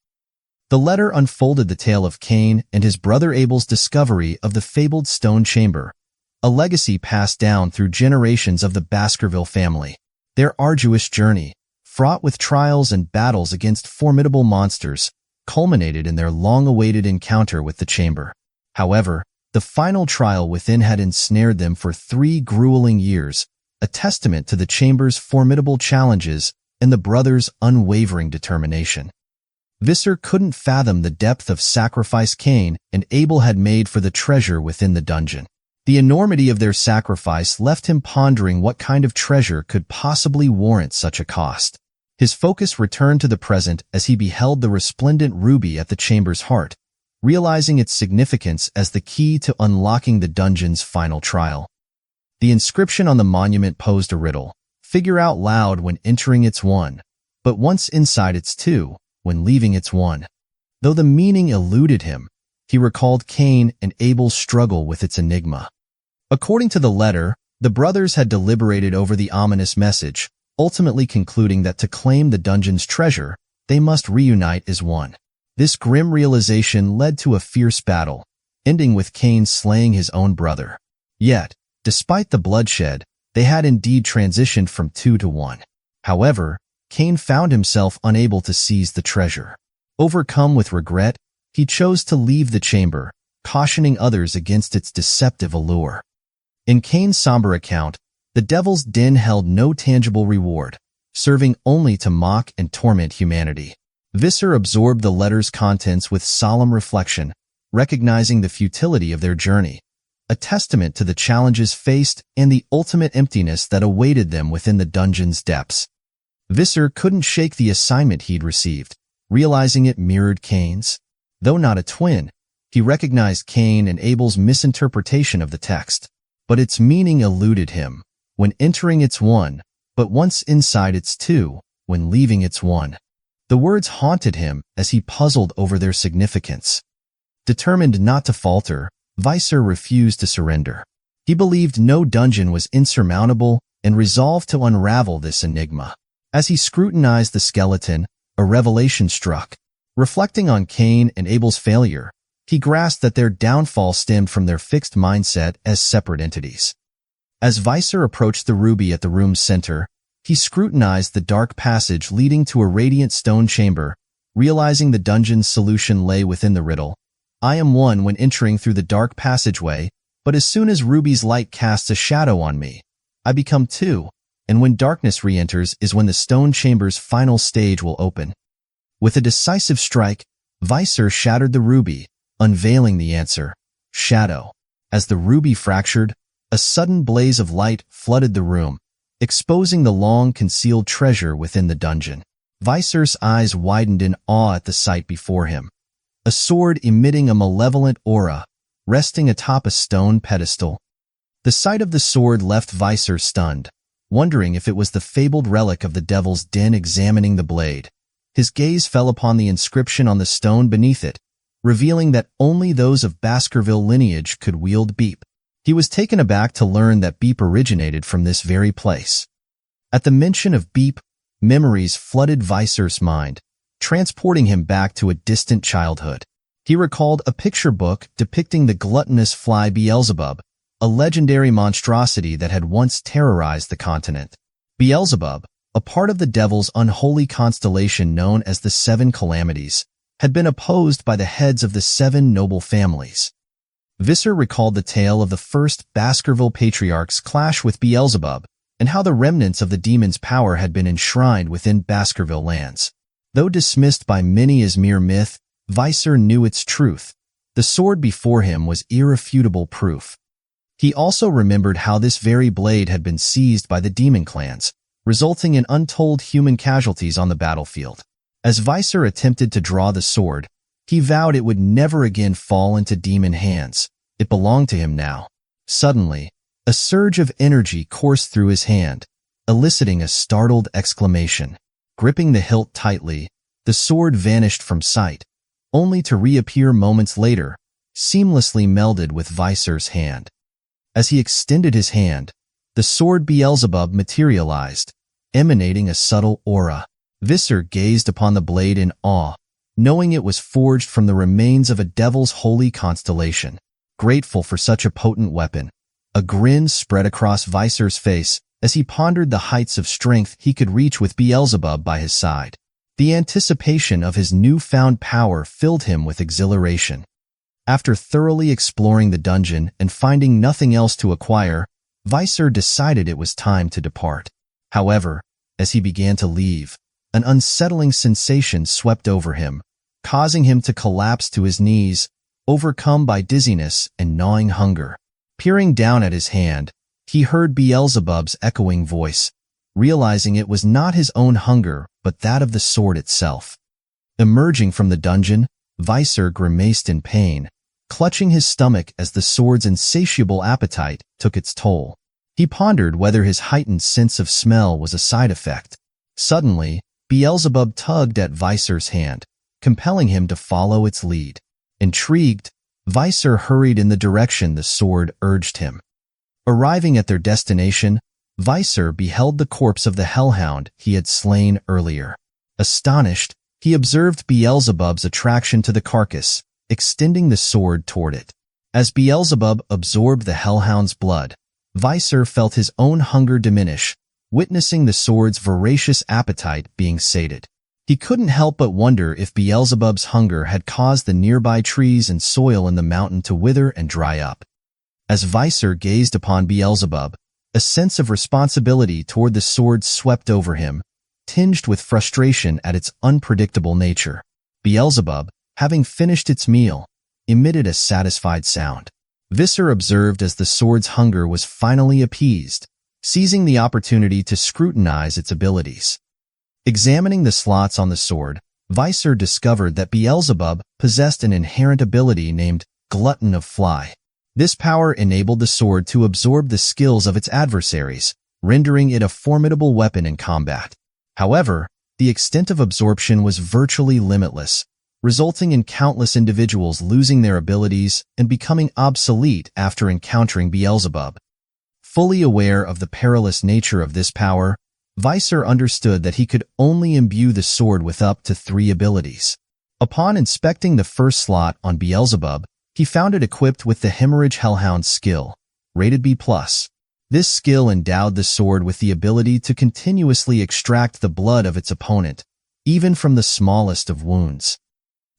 The letter unfolded the tale of Cain and his brother Abel's discovery of the fabled stone chamber, a legacy passed down through generations of the Baskerville family. Their arduous journey, fraught with trials and battles against formidable monsters, culminated in their long-awaited encounter with the chamber. However, the final trial within had ensnared them for 3 grueling years, a testament to the chamber's formidable challenges and the brothers' unwavering determination. Vicir couldn't fathom the depth of sacrifice Cain and Abel had made for the treasure within the dungeon. The enormity of their sacrifice left him pondering what kind of treasure could possibly warrant such a cost. His focus returned to the present as he beheld the resplendent ruby at the chamber's heart, realizing its significance as the key to unlocking the dungeon's final trial. The inscription on the monument posed a riddle. Figure out loud when entering its 1, but once inside its 2, when leaving its 1. Though the meaning eluded him, he recalled Cain and Abel's struggle with its enigma. According to the letter, the brothers had deliberated over the ominous message, ultimately concluding that to claim the dungeon's treasure, they must reunite as one. This grim realization led to a fierce battle, ending with Cain slaying his own brother. Yet, despite the bloodshed, they had indeed transitioned from 2 to 1. However, Cain found himself unable to seize the treasure. Overcome with regret, he chose to leave the chamber, cautioning others against its deceptive allure. In Cain's somber account, the Devil's Den held no tangible reward, serving only to mock and torment humanity. Vicir absorbed the letter's contents with solemn reflection, recognizing the futility of their journey, a testament to the challenges faced and the ultimate emptiness that awaited them within the dungeon's depths. Vicir couldn't shake the assignment he'd received, realizing it mirrored Cain's. Though not a twin, he recognized Cain and Abel's misinterpretation of the text. but its meaning eluded him. When entering it's one, but once inside it's two, when leaving it's one. The words haunted him as he puzzled over their significance. Determined not to falter, Vicir refused to surrender. He believed no dungeon was insurmountable and resolved to unravel this enigma. As he scrutinized the skeleton, a revelation struck. Reflecting on Cain and Abel's failure, he grasped that their downfall stemmed from their fixed mindset as separate entities. As Vicir approached the ruby at the room's center, he scrutinized the dark passage leading to a radiant stone chamber, realizing the dungeon's solution lay within the riddle. I am one when entering through the dark passageway, but as soon as Ruby's light casts a shadow on me, I become two, and when darkness re-enters is when the stone chamber's final stage will open. With a decisive strike, Vicir shattered the ruby, unveiling the answer, shadow. As the ruby fractured, a sudden blaze of light flooded the room, exposing the long-concealed treasure within the dungeon. Vicir's eyes widened in awe at the sight before him. A sword emitting a malevolent aura, resting atop a stone pedestal. The sight of the sword left Vicir stunned, wondering if it was the fabled relic of the devil's den. Examining the blade, his gaze fell upon the inscription on the stone beneath it, revealing that only those of Baskerville lineage could wield beep. He was taken aback to learn that beep originated from this very place. At the mention of beep, memories flooded Vicir's mind, transporting him back to a distant childhood. He recalled a picture book depicting the gluttonous fly Beelzebub, a legendary monstrosity that had once terrorized the continent. Beelzebub, a part of the devil's unholy constellation known as the Seven Calamities, had been opposed by the heads of the seven noble families. Vicir recalled the tale of the first Baskerville patriarch's clash with Beelzebub and how the remnants of the demon's power had been enshrined within Baskerville lands. Though dismissed by many as mere myth, Vicir knew its truth. The sword before him was irrefutable proof. He also remembered how this very blade had been seized by the demon clans, resulting in untold human casualties on the battlefield. As Vicir attempted to draw the sword, he vowed it would never again fall into demon hands. It belonged to him now. Suddenly, a surge of energy coursed through his hand, eliciting a startled exclamation. Gripping the hilt tightly, the sword vanished from sight, only to reappear moments later, seamlessly melded with Vicir's hand. As he extended his hand, the sword Beelzebub materialized, emanating a subtle aura. Vicir gazed upon the blade in awe, knowing it was forged from the remains of a devil's holy constellation. Grateful for such a potent weapon, a grin spread across Vicir's face as he pondered the heights of strength he could reach with Beelzebub by his side. The anticipation of his newfound power filled him with exhilaration. After thoroughly exploring the dungeon and finding nothing else to acquire, Vicir decided it was time to depart. However, as he began to leave, an unsettling sensation swept over him, causing him to collapse to his knees, overcome by dizziness and gnawing hunger. Peering down at his hand, he heard Beelzebub's echoing voice, realizing it was not his own hunger but that of the sword itself. Emerging from the dungeon, Vicir grimaced in pain, clutching his stomach as the sword's insatiable appetite took its toll. He pondered whether his heightened sense of smell was a side effect. Suddenly, Beelzebub tugged at Vicir's hand, compelling him to follow its lead. Intrigued, Vicir hurried in the direction the sword urged him. Arriving at their destination, Vicir beheld the corpse of the hellhound he had slain earlier. Astonished, he observed Beelzebub's attraction to the carcass, extending the sword toward it. As Beelzebub absorbed the hellhound's blood, Vicir felt his own hunger diminish, witnessing the sword's voracious appetite being sated. He couldn't help but wonder if Beelzebub's hunger had caused the nearby trees and soil in the mountain to wither and dry up. As Vicir gazed upon Beelzebub, a sense of responsibility toward the sword swept over him, tinged with frustration at its unpredictable nature. Beelzebub, having finished its meal, emitted a satisfied sound. Vicir observed as the sword's hunger was finally appeased, seizing the opportunity to scrutinize its abilities. Examining the slots on the sword, Vicir discovered that Beelzebub possessed an inherent ability named Glutton of Fly. This power enabled the sword to absorb the skills of its adversaries, rendering it a formidable weapon in combat. However, the extent of absorption was virtually limitless, resulting in countless individuals losing their abilities and becoming obsolete after encountering Beelzebub. Fully aware of the perilous nature of this power, Vicir understood that he could only imbue the sword with up to 3 abilities. Upon inspecting the first slot on Beelzebub, he found it equipped with the Hemorrhage Hellhound skill, rated B+. This skill endowed the sword with the ability to continuously extract the blood of its opponent, even from the smallest of wounds.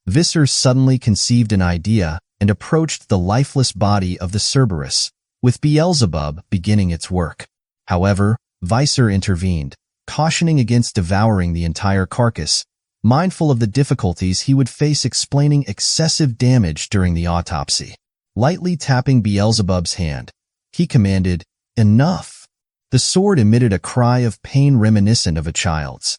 Vicir suddenly conceived an idea and approached the lifeless body of the Cerberus, with Beelzebub beginning its work. However, Vicir intervened, cautioning against devouring the entire carcass, mindful of the difficulties he would face explaining excessive damage during the autopsy. Lightly tapping Beelzebub's hand, he commanded, "Enough!" The sword emitted a cry of pain reminiscent of a child's.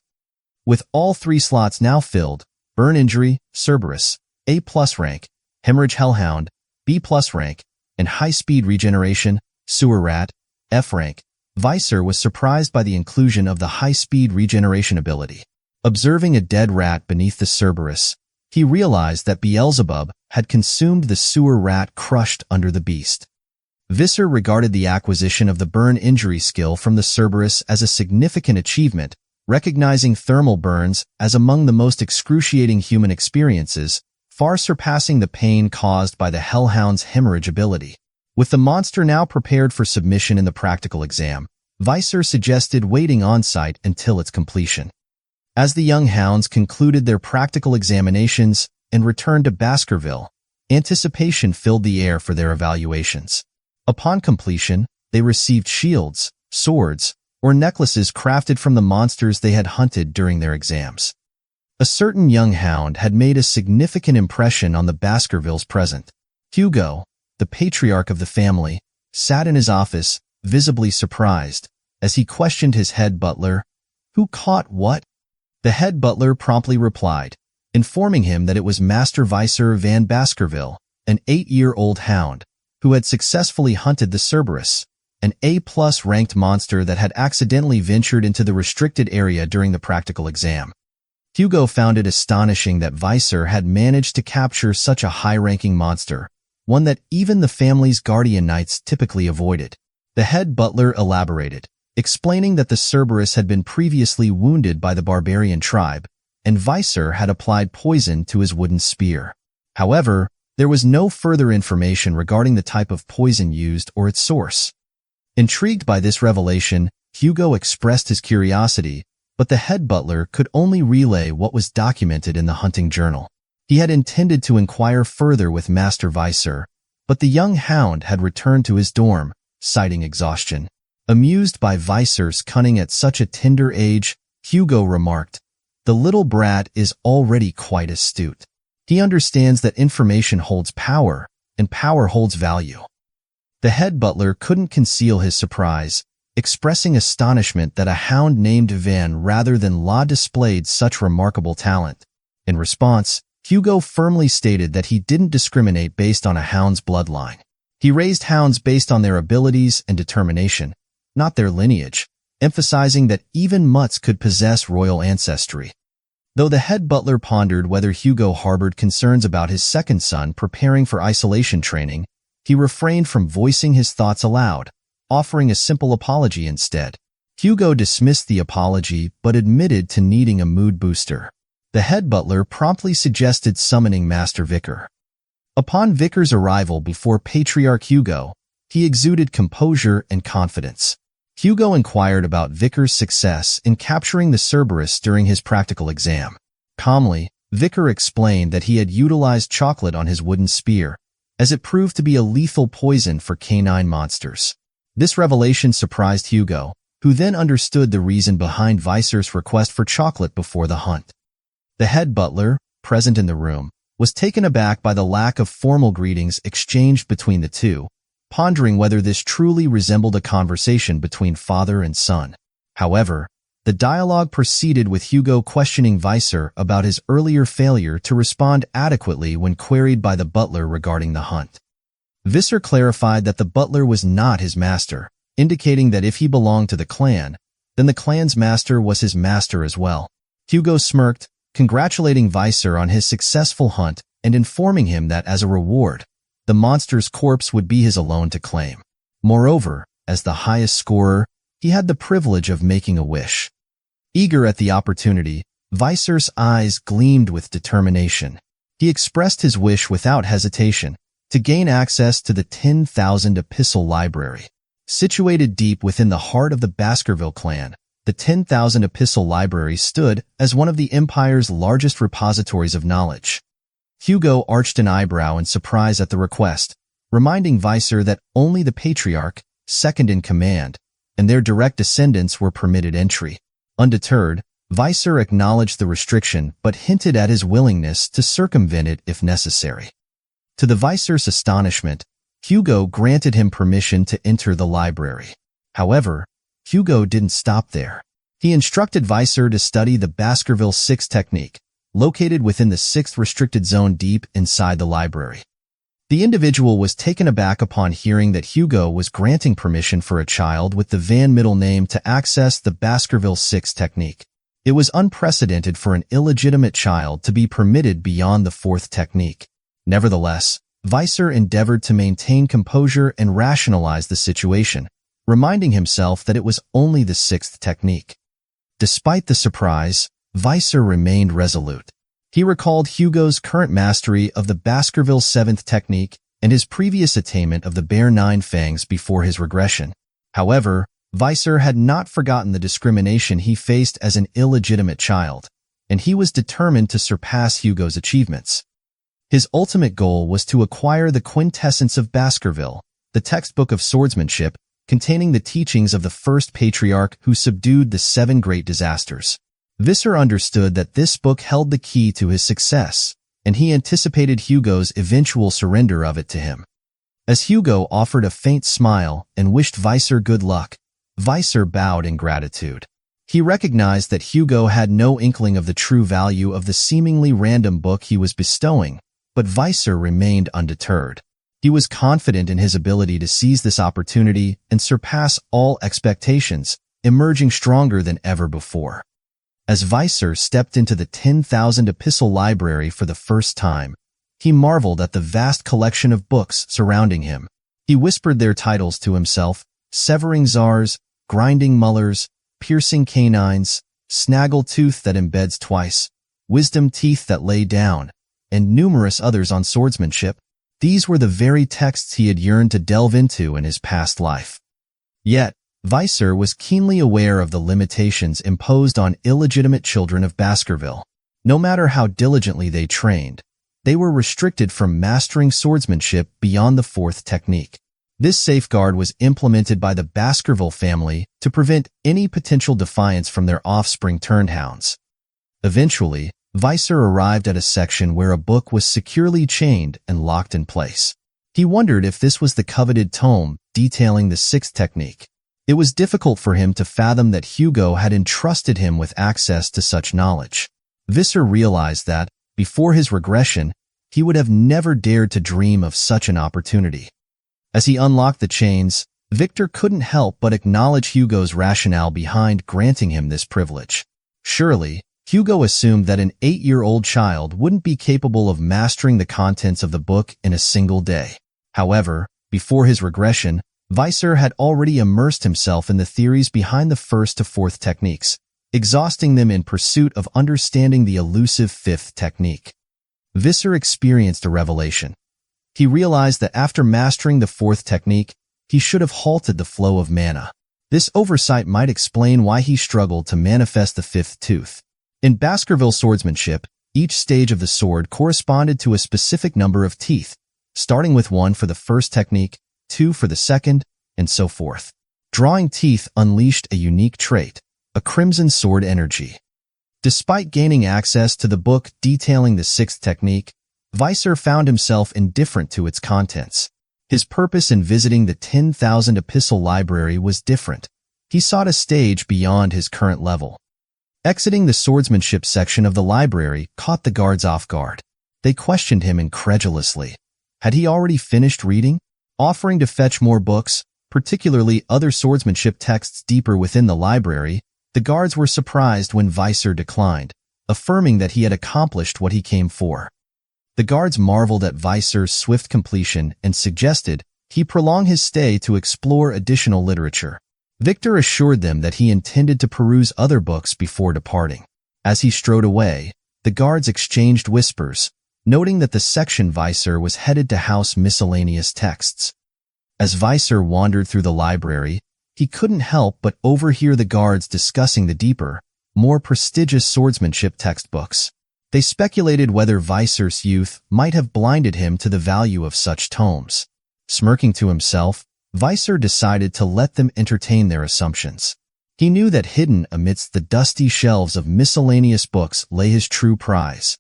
With all 3 slots now filled, Burn Injury, Cerberus, A+ rank, Hemorrhage Hellhound, B+ rank, and High-Speed Regeneration, Sewer Rat, F rank, Vicir was surprised by the inclusion of the High-Speed Regeneration ability. Observing a dead rat beneath the Cerberus, he realized that Beelzebub had consumed the sewer rat crushed under the beast. Vicir regarded the acquisition of the Burn Injury skill from the Cerberus as a significant achievement, recognizing thermal burns as among the most excruciating human experiences, far surpassing the pain caused by the Hellhound's hemorrhage ability. With the monster now prepared for submission in the practical exam, Vicir suggested waiting on-site until its completion. As the young hounds concluded their practical examinations and returned to Baskerville, anticipation filled the air for their evaluations. Upon completion, they received shields, swords, or necklaces crafted from the monsters they had hunted during their exams. A certain young hound had made a significant impression on the Baskervilles present. Hugo, the patriarch of the family, sat in his office, visibly surprised, as he questioned his head butler, "Who caught what?" The head butler promptly replied, informing him that it was Master Vicir van Baskerville, an 8-year-old hound, who had successfully hunted the Cerberus, an A+ ranked monster that had accidentally ventured into the restricted area during the practical exam. Hugo found it astonishing that Vicir had managed to capture such a high-ranking monster, one that even the family's guardian knights typically avoided. The head butler elaborated, explaining that the Cerberus had been previously wounded by the barbarian tribe, and Vicir had applied poison to his wooden spear. However, there was no further information regarding the type of poison used or its source. Intrigued by this revelation, Hugo expressed his curiosity, but the head butler could only relay what was documented in the hunting journal. He had intended to inquire further with Master Vicir, but the young hound had returned to his dorm, citing exhaustion. Amused by Vicir's cunning at such a tender age, Hugo remarked, "The little brat is already quite astute. He understands that information holds power, and power holds value." The head butler couldn't conceal his surprise, expressing astonishment that a hound named Van rather than La displayed such remarkable talent. In response, Hugo firmly stated that he didn't discriminate based on a hound's bloodline. He raised hounds based on their abilities and determination, not their lineage, emphasizing that even mutts could possess royal ancestry. Though the head butler pondered whether Hugo harbored concerns about his second son preparing for isolation training, he refrained from voicing his thoughts aloud, offering a simple apology instead. Hugo dismissed the apology but admitted to needing a mood booster. The head butler promptly suggested summoning Master Vikir. Upon Vikir's arrival before Patriarch Hugo, he exuded composure and confidence. Hugo inquired about Vikir's success in capturing the Cerberus during his practical exam. Calmly, Vikir explained that he had utilized chocolate on his wooden spear, as it proved to be a lethal poison for canine monsters. This revelation surprised Hugo, who then understood the reason behind Vicir's request for chocolate before the hunt. The head butler, present in the room, was taken aback by the lack of formal greetings exchanged between the two, pondering whether this truly resembled a conversation between father and son. However, the dialogue proceeded with Hugo questioning Vicir about his earlier failure to respond adequately when queried by the butler regarding the hunt. Vicir clarified that the butler was not his master, indicating that if he belonged to the clan, then the clan's master was his master as well. Hugo smirked, congratulating Vicir on his successful hunt and informing him that as a reward, the monster's corpse would be his alone to claim. Moreover, as the highest scorer, he had the privilege of making a wish. Eager at the opportunity, Vicir's eyes gleamed with determination. He expressed his wish without hesitation to gain access to the 10,000 epistle library. Situated deep within the heart of the Baskerville clan, the 10,000 epistle library stood as one of the empire's largest repositories of knowledge. Hugo arched an eyebrow in surprise at the request, reminding Vicir that only the patriarch, second in command, and their direct descendants were permitted entry. Undeterred, Vicir acknowledged the restriction but hinted at his willingness to circumvent it if necessary. To the Vicir's astonishment, Hugo granted him permission to enter the library. However, Hugo didn't stop there. He instructed Vicir to study the Baskerville 6 technique, located within the 6th restricted zone deep inside the library. The individual was taken aback upon hearing that Hugo was granting permission for a child with the Van middle name to access the Baskerville 6 technique. It was unprecedented for an illegitimate child to be permitted beyond the 4th technique. Nevertheless, Vicir endeavored to maintain composure and rationalize the situation, reminding himself that it was only the 6th technique. Despite the surprise, Vicir remained resolute. He recalled Hugo's current mastery of the Baskerville 7th technique and his previous attainment of the bare 9 fangs before his regression. However, Vicir had not forgotten the discrimination he faced as an illegitimate child, and he was determined to surpass Hugo's achievements. His ultimate goal was to acquire the Quintessence of Baskerville, the textbook of swordsmanship containing the teachings of the first patriarch who subdued the 7 great disasters. Vicir understood that this book held the key to his success, and he anticipated Hugo's eventual surrender of it to him. As Hugo offered a faint smile and wished Vicir good luck, Vicir bowed in gratitude. He recognized that Hugo had no inkling of the true value of the seemingly random book he was bestowing, but Vicir remained undeterred. He was confident in his ability to seize this opportunity and surpass all expectations, emerging stronger than ever before. As Vicir stepped into the 10,000 epistle library for the first time, he marveled at the vast collection of books surrounding him. He whispered their titles to himself: Severing Czars, Grinding Mullers, Piercing Canines, Snaggle Tooth that embeds twice, Wisdom Teeth that lay down, and numerous others on swordsmanship. These were the very texts he had yearned to delve into in his past life. Yet, Vicir was keenly aware of the limitations imposed on illegitimate children of Baskerville. No matter how diligently they trained, they were restricted from mastering swordsmanship beyond the 4th technique. This safeguard was implemented by the Baskerville family to prevent any potential defiance from their offspring turned hounds. Eventually, Vicir arrived at a section where a book was securely chained and locked in place. He wondered if this was the coveted tome detailing the 6th technique. It was difficult for him to fathom that Hugo had entrusted him with access to such knowledge. Vicir realized that, before his regression, he would have never dared to dream of such an opportunity. As he unlocked the chains, Victor couldn't help but acknowledge Hugo's rationale behind granting him this privilege. Surely, Hugo assumed that an 8-year-old child wouldn't be capable of mastering the contents of the book in a single day. However, before his regression, Vicir had already immersed himself in the theories behind the 1st to 4th techniques, exhausting them in pursuit of understanding the elusive 5th technique. Vicir experienced a revelation. He realized that after mastering the 4th technique, he should have halted the flow of mana. This oversight might explain why he struggled to manifest the 5th tooth. In Baskerville swordsmanship, each stage of the sword corresponded to a specific number of teeth, starting with 1 for the 1st technique, 2 for the 2nd, and so forth. Drawing teeth unleashed a unique trait, a crimson sword energy. Despite gaining access to the book detailing the 6th technique, Vicir found himself indifferent to its contents. His purpose in visiting the 10,000 epistle library was different. He sought a stage beyond his current level. Exiting the swordsmanship section of the library caught the guards off guard. They questioned him incredulously. Had he already finished reading? Offering to fetch more books, particularly other swordsmanship texts deeper within the library, the guards were surprised when Vicir declined, affirming that he had accomplished what he came for. The guards marveled at Vicir's swift completion and suggested he prolong his stay to explore additional literature. Victor assured them that he intended to peruse other books before departing. As he strode away, the guards exchanged whispers, noting that the section Vicir was headed to house miscellaneous texts. As Vicir wandered through the library, he couldn't help but overhear the guards discussing the deeper, more prestigious swordsmanship textbooks. They speculated whether Vicir's youth might have blinded him to the value of such tomes. Smirking to himself, Vicir decided to let them entertain their assumptions. He knew that hidden amidst the dusty shelves of miscellaneous books lay his true prize.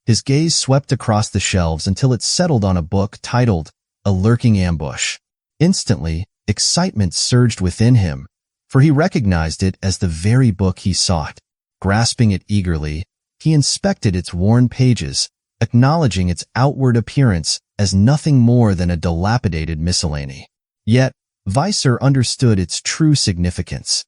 His gaze swept across the shelves until it settled on a book titled A Lurking Ambush. Instantly, excitement surged within him, for he recognized it as the very book he sought. Grasping it eagerly, he inspected its worn pages, acknowledging its outward appearance as nothing more than a dilapidated miscellany. Yet, Vicir understood its true significance.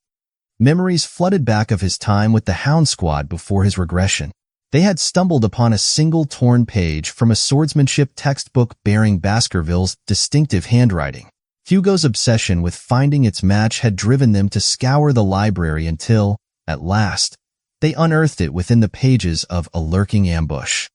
Memories flooded back of his time with the Hound Squad before his regression. They had stumbled upon a single torn page from a swordsmanship textbook bearing Baskerville's distinctive handwriting. Hugo's obsession with finding its match had driven them to scour the library until, at last, they unearthed it within the pages of A Lurking Ambush.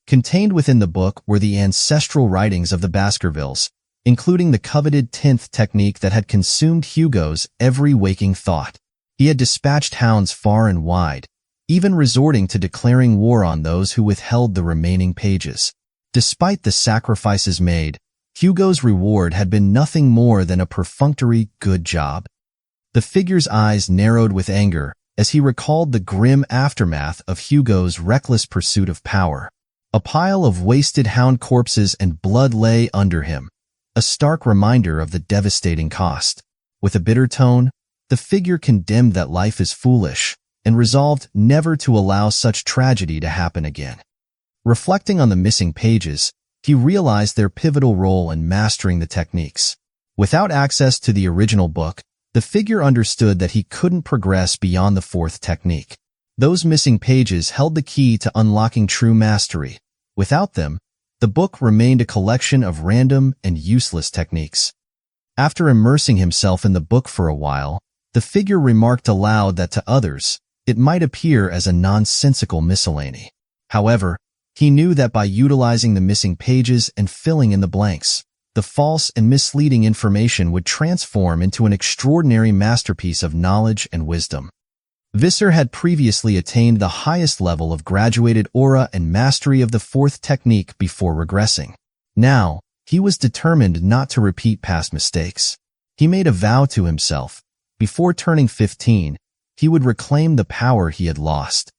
Contained within the book were the ancestral writings of the Baskervilles, including the coveted 10th technique that had consumed Hugo's every waking thought. He had dispatched hounds far and wide, even resorting to declaring war on those who withheld the remaining pages. Despite the sacrifices made, Hugo's reward had been nothing more than a perfunctory good job. The figure's eyes narrowed with anger as he recalled the grim aftermath of Hugo's reckless pursuit of power. A pile of wasted hound corpses and blood lay under him, a stark reminder of the devastating cost. With a bitter tone, the figure condemned that life is foolish and resolved never to allow such tragedy to happen again. Reflecting on the missing pages, he realized their pivotal role in mastering the techniques. Without access to the original book, the figure understood that he couldn't progress beyond the 4th technique. Those missing pages held the key to unlocking true mastery. Without them, the book remained a collection of random and useless techniques. After immersing himself in the book for a while, the figure remarked aloud that to others, it might appear as a nonsensical miscellany. However, he knew that by utilizing the missing pages and filling in the blanks, the false and misleading information would transform into an extraordinary masterpiece of knowledge and wisdom. Vicir had previously attained the highest level of graduated aura and mastery of the 4th technique before regressing. Now, he was determined not to repeat past mistakes. He made a vow to himself. Before turning 15, he would reclaim the power he had lost.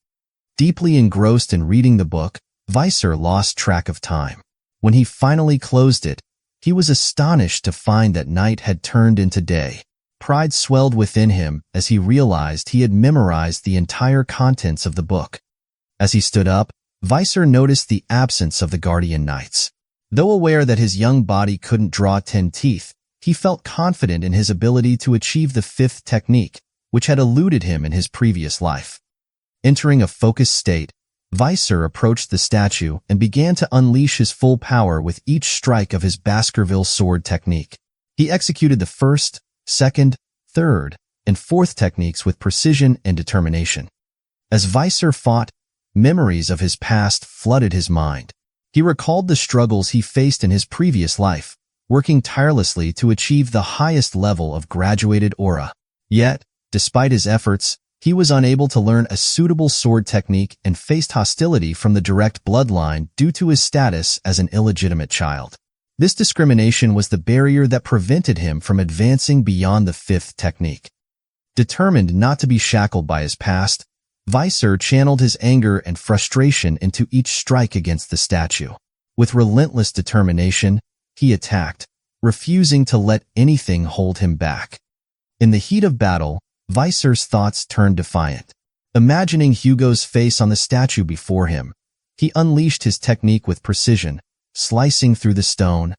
Deeply engrossed in reading the book, Vicir lost track of time. When he finally closed it, he was astonished to find that night had turned into day. Pride swelled within him as he realized he had memorized the entire contents of the book. As he stood up, Vicir noticed the absence of the guardian knights. Though aware that his young body couldn't draw 10 teeth, he felt confident in his ability to achieve the 5th technique, which had eluded him in his previous life. Entering a focused state, Vicir approached the statue and began to unleash his full power with each strike of his Baskerville sword technique. He executed the 1st, 2nd, 3rd, and 4th techniques with precision and determination. As Vicir fought, memories of his past flooded his mind. He recalled the struggles he faced in his previous life, working tirelessly to achieve the highest level of graduated aura. Yet, despite his efforts, he was unable to learn a suitable sword technique and faced hostility from the direct bloodline due to his status as an illegitimate child. This discrimination was the barrier that prevented him from advancing beyond the 5th technique. Determined not to be shackled by his past, Vicir channeled his anger and frustration into each strike against the statue. With relentless determination, he attacked, refusing to let anything hold him back. In the heat of battle, Vicir's thoughts turned defiant. Imagining Hugo's face on the statue before him, he unleashed his technique with precision, slicing through the stone.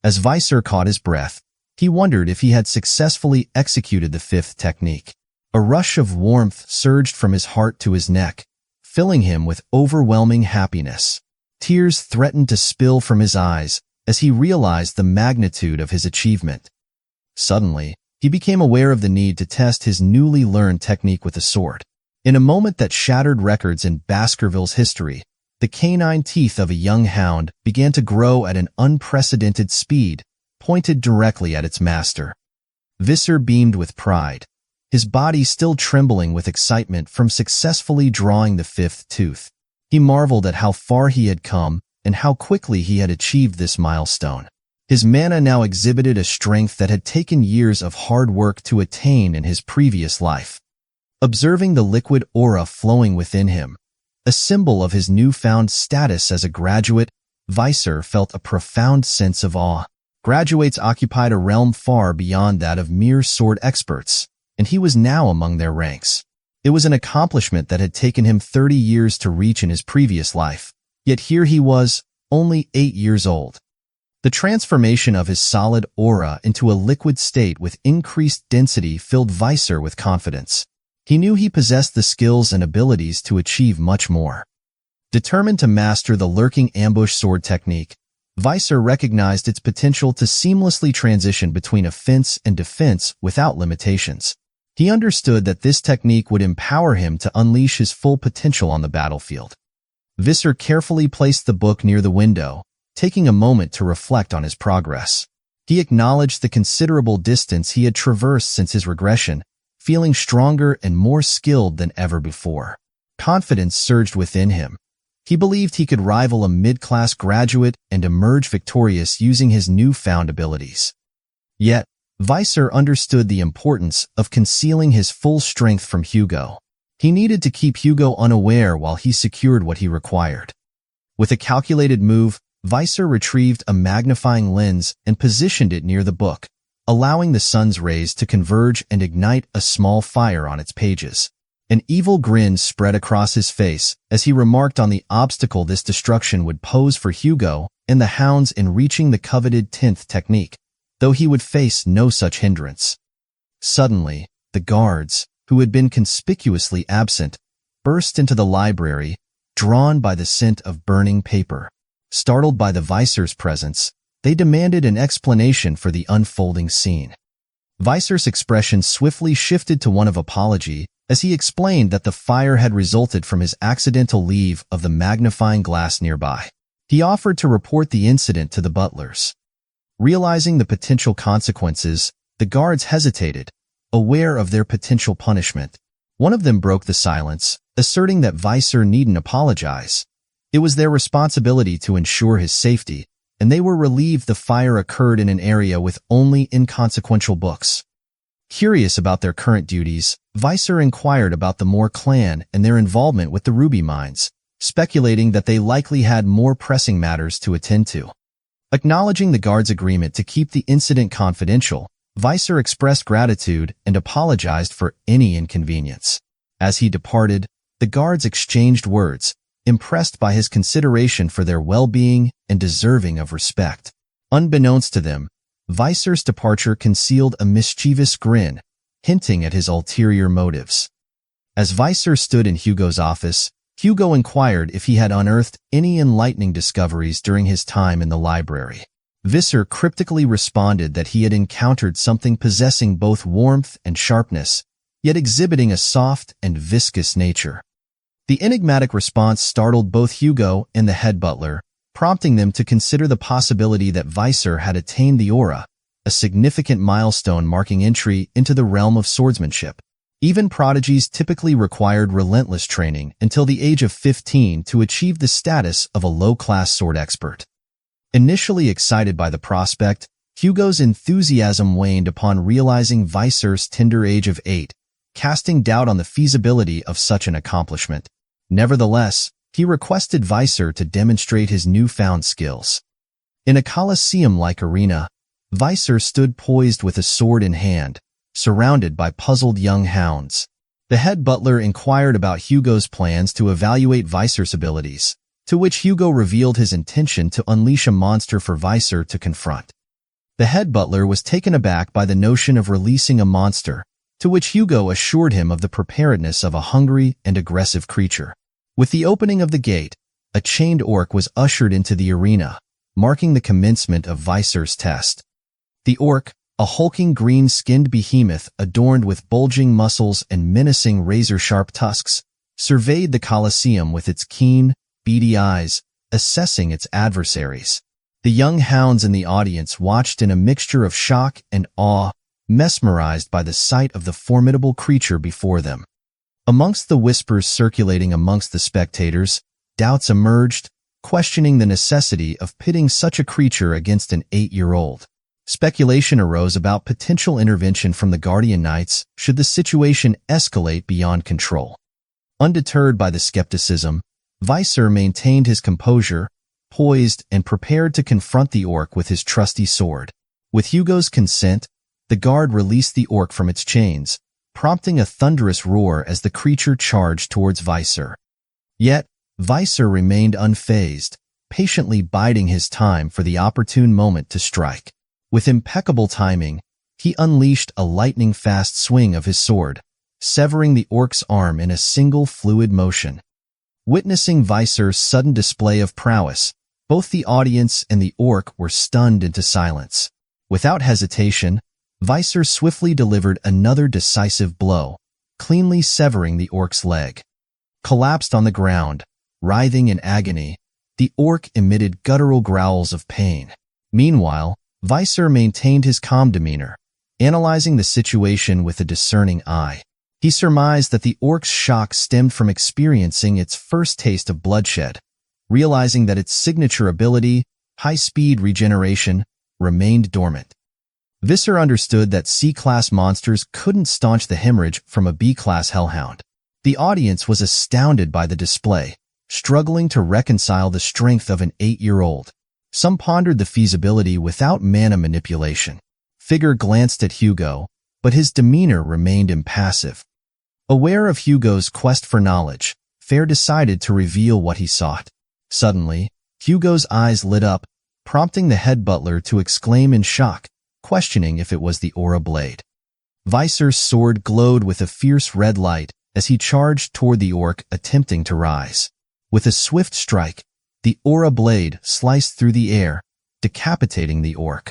As Vicir caught his breath, he wondered if he had successfully executed the fifth technique. A rush of warmth surged from his heart to his neck, filling him with overwhelming happiness. Tears threatened to spill from his eyes as he realized the magnitude of his achievement. Suddenly, he became aware of the need to test his newly learned technique with a sword. In a moment that shattered records in Baskerville's history, the canine teeth of a young hound began to grow at an unprecedented speed, pointed directly at its master. Vicir beamed with pride, his body still trembling with excitement from successfully drawing the fifth tooth. He marveled at how far he had come and how quickly he had achieved this milestone. His mana now exhibited a strength that had taken years of hard work to attain in his previous life. Observing the liquid aura flowing within him, a symbol of his newfound status as a graduate, Vicir felt a profound sense of awe. Graduates occupied a realm far beyond that of mere sword experts, and he was now among their ranks. It was an accomplishment that had taken him 30 years to reach in his previous life, yet here he was, only 8 years old. The transformation of his solid aura into a liquid state with increased density filled Vicir with confidence. He knew he possessed the skills and abilities to achieve much more. Determined to master the lurking ambush sword technique, Vicir recognized its potential to seamlessly transition between offense and defense without limitations. He understood that this technique would empower him to unleash his full potential on the battlefield. Vicir carefully placed the book near the window, taking a moment to reflect on his progress. He acknowledged the considerable distance he had traversed since his regression, feeling stronger and more skilled than ever before. Confidence surged within him. He believed he could rival a mid-class graduate and emerge victorious using his newfound abilities. Yet, Vicir understood the importance of concealing his full strength from Hugo. He needed to keep Hugo unaware while he secured what he required. With a calculated move, Vicir retrieved a magnifying lens and positioned it near the book, allowing the sun's rays to converge and ignite a small fire on its pages. An evil grin spread across his face as he remarked on the obstacle this destruction would pose for Hugo and the hounds in reaching the coveted 10th technique, though he would face no such hindrance. Suddenly, the guards, who had been conspicuously absent, burst into the library, drawn by the scent of burning paper. Startled by the Vicir's presence, they demanded an explanation for the unfolding scene. Vicir's expression swiftly shifted to one of apology as he explained that the fire had resulted from his accidental leave of the magnifying glass nearby. He offered to report the incident to the butlers. Realizing the potential consequences, the guards hesitated, aware of their potential punishment. One of them broke the silence, asserting that Vicir needn't apologize. It was their responsibility to ensure his safety, and they were relieved the fire occurred in an area with only inconsequential books. Curious about their current duties, Vicir inquired about the Moore clan and their involvement with the ruby mines, speculating that they likely had more pressing matters to attend to. Acknowledging the guards' agreement to keep the incident confidential, Vicir expressed gratitude and apologized for any inconvenience. As he departed, the guards exchanged words, impressed by his consideration for their well-being and deserving of respect. Unbeknownst to them, Vicir's departure concealed a mischievous grin, hinting at his ulterior motives. As Vicir stood in Hugo's office, Hugo inquired if he had unearthed any enlightening discoveries during his time in the library. Vicir cryptically responded that he had encountered something possessing both warmth and sharpness, yet exhibiting a soft and viscous nature. The enigmatic response startled both Hugo and the head butler, prompting them to consider the possibility that Vicir had attained the aura, a significant milestone marking entry into the realm of swordsmanship. Even prodigies typically required relentless training until the age of 15 to achieve the status of a low-class sword expert. Initially excited by the prospect, Hugo's enthusiasm waned upon realizing Vicir's tender age of 8, casting doubt on the feasibility of such an accomplishment. Nevertheless, he requested Vicir to demonstrate his newfound skills. In a coliseum-like arena, Vicir stood poised with a sword in hand, surrounded by puzzled young hounds. The head butler inquired about Hugo's plans to evaluate Vicir's abilities, to which Hugo revealed his intention to unleash a monster for Vicir to confront. The head butler was taken aback by the notion of releasing a monster, to which Hugo assured him of the preparedness of a hungry and aggressive creature. With the opening of the gate, a chained orc was ushered into the arena, marking the commencement of Vicir's test. The orc, a hulking green-skinned behemoth adorned with bulging muscles and menacing razor-sharp tusks, surveyed the Colosseum with its keen, beady eyes, assessing its adversaries. The young hounds in the audience watched in a mixture of shock and awe, mesmerized by the sight of the formidable creature before them. Amongst the whispers circulating amongst the spectators, doubts emerged, questioning the necessity of pitting such a creature against an 8-year-old. Speculation arose about potential intervention from the Guardian Knights should the situation escalate beyond control. Undeterred by the skepticism, Vicir maintained his composure, poised and prepared to confront the orc with his trusty sword. With Hugo's consent, the guard released the orc from its chains, prompting a thunderous roar as the creature charged towards Vicir. Yet, Vicir remained unfazed, patiently biding his time for the opportune moment to strike. With impeccable timing, he unleashed a lightning-fast swing of his sword, severing the orc's arm in a single fluid motion. Witnessing Vicir's sudden display of prowess, both the audience and the orc were stunned into silence. Without hesitation, Vicir swiftly delivered another decisive blow, cleanly severing the orc's leg. Collapsed on the ground, writhing in agony, the orc emitted guttural growls of pain. Meanwhile, Vicir maintained his calm demeanor, analyzing the situation with a discerning eye. He surmised that the orc's shock stemmed from experiencing its first taste of bloodshed, realizing that its signature ability, high-speed regeneration, remained dormant. Vicir understood that C-class monsters couldn't staunch the hemorrhage from a B-class hellhound. The audience was astounded by the display, struggling to reconcile the strength of an 8-year-old. Some pondered the feasibility without mana manipulation. Vikir glanced at Hugo, but his demeanor remained impassive. Aware of Hugo's quest for knowledge, Vikir decided to reveal what he sought. Suddenly, Hugo's eyes lit up, prompting the head butler to exclaim in shock, questioning if it was the aura blade. Vicir's sword glowed with a fierce red light as he charged toward the orc attempting to rise. With a swift strike, the aura blade sliced through the air, decapitating the orc.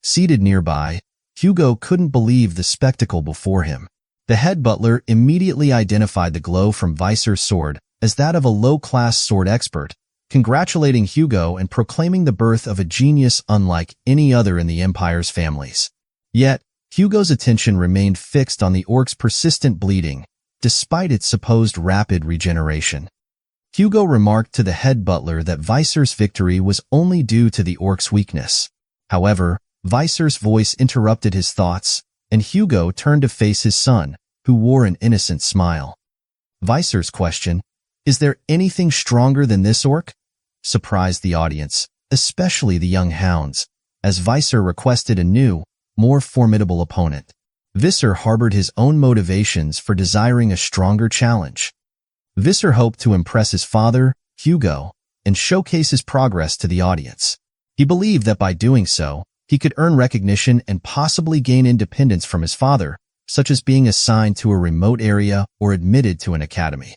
Seated nearby, Hugo couldn't believe the spectacle before him. The head butler immediately identified the glow from Vicir's sword as that of a low-class sword expert, congratulating Hugo and proclaiming the birth of a genius unlike any other in the Empire's families. Yet, Hugo's attention remained fixed on the orc's persistent bleeding, despite its supposed rapid regeneration. Hugo remarked to the head butler that Vicir's victory was only due to the orc's weakness. However, Vicir's voice interrupted his thoughts, and Hugo turned to face his son, who wore an innocent smile. Vicir's question, "Is there anything stronger than this orc?" surprised the audience, especially the young hounds, as Vicir requested a new, more formidable opponent. Vicir harbored his own motivations for desiring a stronger challenge. Vicir hoped to impress his father, Hugo, and showcase his progress to the audience. He believed that by doing so, he could earn recognition and possibly gain independence from his father, such as being assigned to a remote area or admitted to an academy.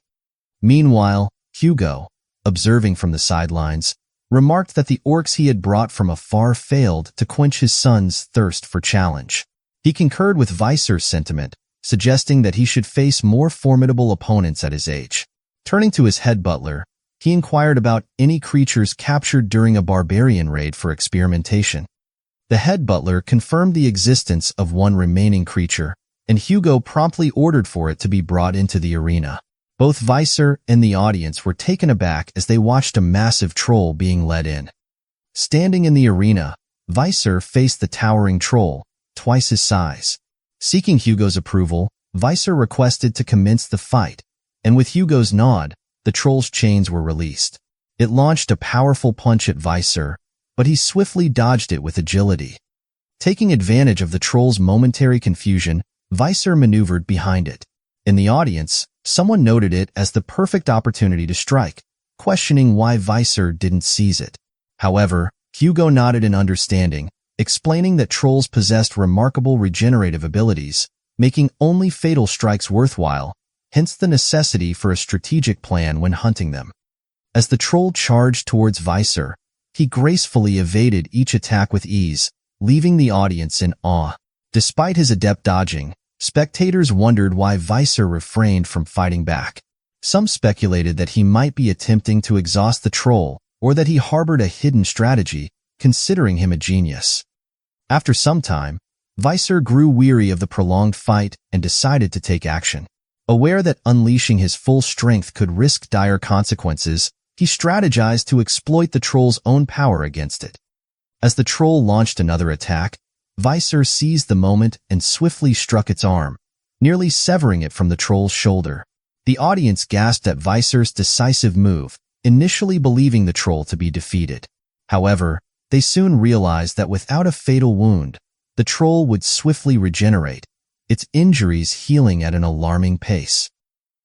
Meanwhile, Hugo, observing from the sidelines, remarked that the orcs he had brought from afar failed to quench his son's thirst for challenge. He concurred with Vicir's sentiment, suggesting that he should face more formidable opponents at his age. Turning to his head butler, he inquired about any creatures captured during a barbarian raid for experimentation. The head butler confirmed the existence of one remaining creature, and Hugo promptly ordered for it to be brought into the arena. Both Vicir and the audience were taken aback as they watched a massive troll being led in. Standing in the arena, Vicir faced the towering troll, twice his size. Seeking Hugo's approval, Vicir requested to commence the fight, and with Hugo's nod, the troll's chains were released. It launched a powerful punch at Vicir, but he swiftly dodged it with agility. Taking advantage of the troll's momentary confusion, Vicir maneuvered behind it. In the audience, someone noted it as the perfect opportunity to strike, questioning why Vicir didn't seize it. However, Hugo nodded in understanding, explaining that trolls possessed remarkable regenerative abilities, making only fatal strikes worthwhile, hence the necessity for a strategic plan when hunting them. As the troll charged towards Vicir, he gracefully evaded each attack with ease, leaving the audience in awe. Despite his adept dodging, spectators wondered why Vicir refrained from fighting back. Some speculated that he might be attempting to exhaust the troll, or that he harbored a hidden strategy, considering him a genius. After some time, Vicir grew weary of the prolonged fight and decided to take action. Aware that unleashing his full strength could risk dire consequences, he strategized to exploit the troll's own power against it. As the troll launched another attack, Vicir seized the moment and swiftly struck its arm, nearly severing it from the troll's shoulder. The audience gasped at Vicir's decisive move, initially believing the troll to be defeated. However, they soon realized that without a fatal wound, the troll would swiftly regenerate, its injuries healing at an alarming pace.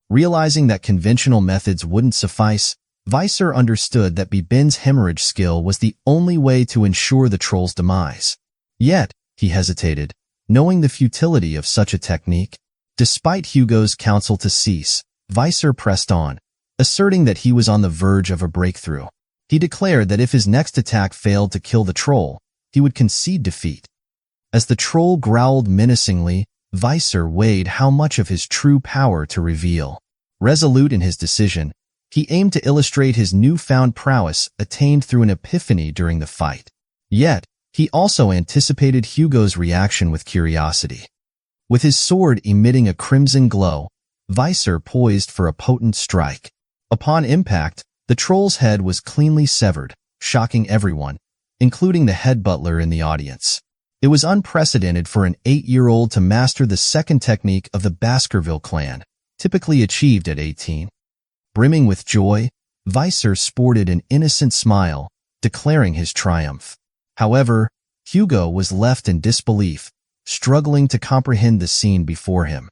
Realizing that conventional methods wouldn't suffice, Vicir understood that Beben's hemorrhage skill was the only way to ensure the troll's demise. Yet, he hesitated, knowing the futility of such a technique. Despite Hugo's counsel to cease, Vicir pressed on, asserting that he was on the verge of a breakthrough. He declared that if his next attack failed to kill the troll, he would concede defeat. As the troll growled menacingly, Vicir weighed how much of his true power to reveal. Resolute in his decision, he aimed to illustrate his newfound prowess attained through an epiphany during the fight. Yet, he also anticipated Hugo's reaction with curiosity. With his sword emitting a crimson glow, Vicir poised for a potent strike. Upon impact, the troll's head was cleanly severed, shocking everyone, including the head butler in the audience. It was unprecedented for an 8-year-old to master the second technique of the Baskerville clan, typically achieved at 18. Brimming with joy, Vicir sported an innocent smile, declaring his triumph. However, Hugo was left in disbelief, struggling to comprehend the scene before him.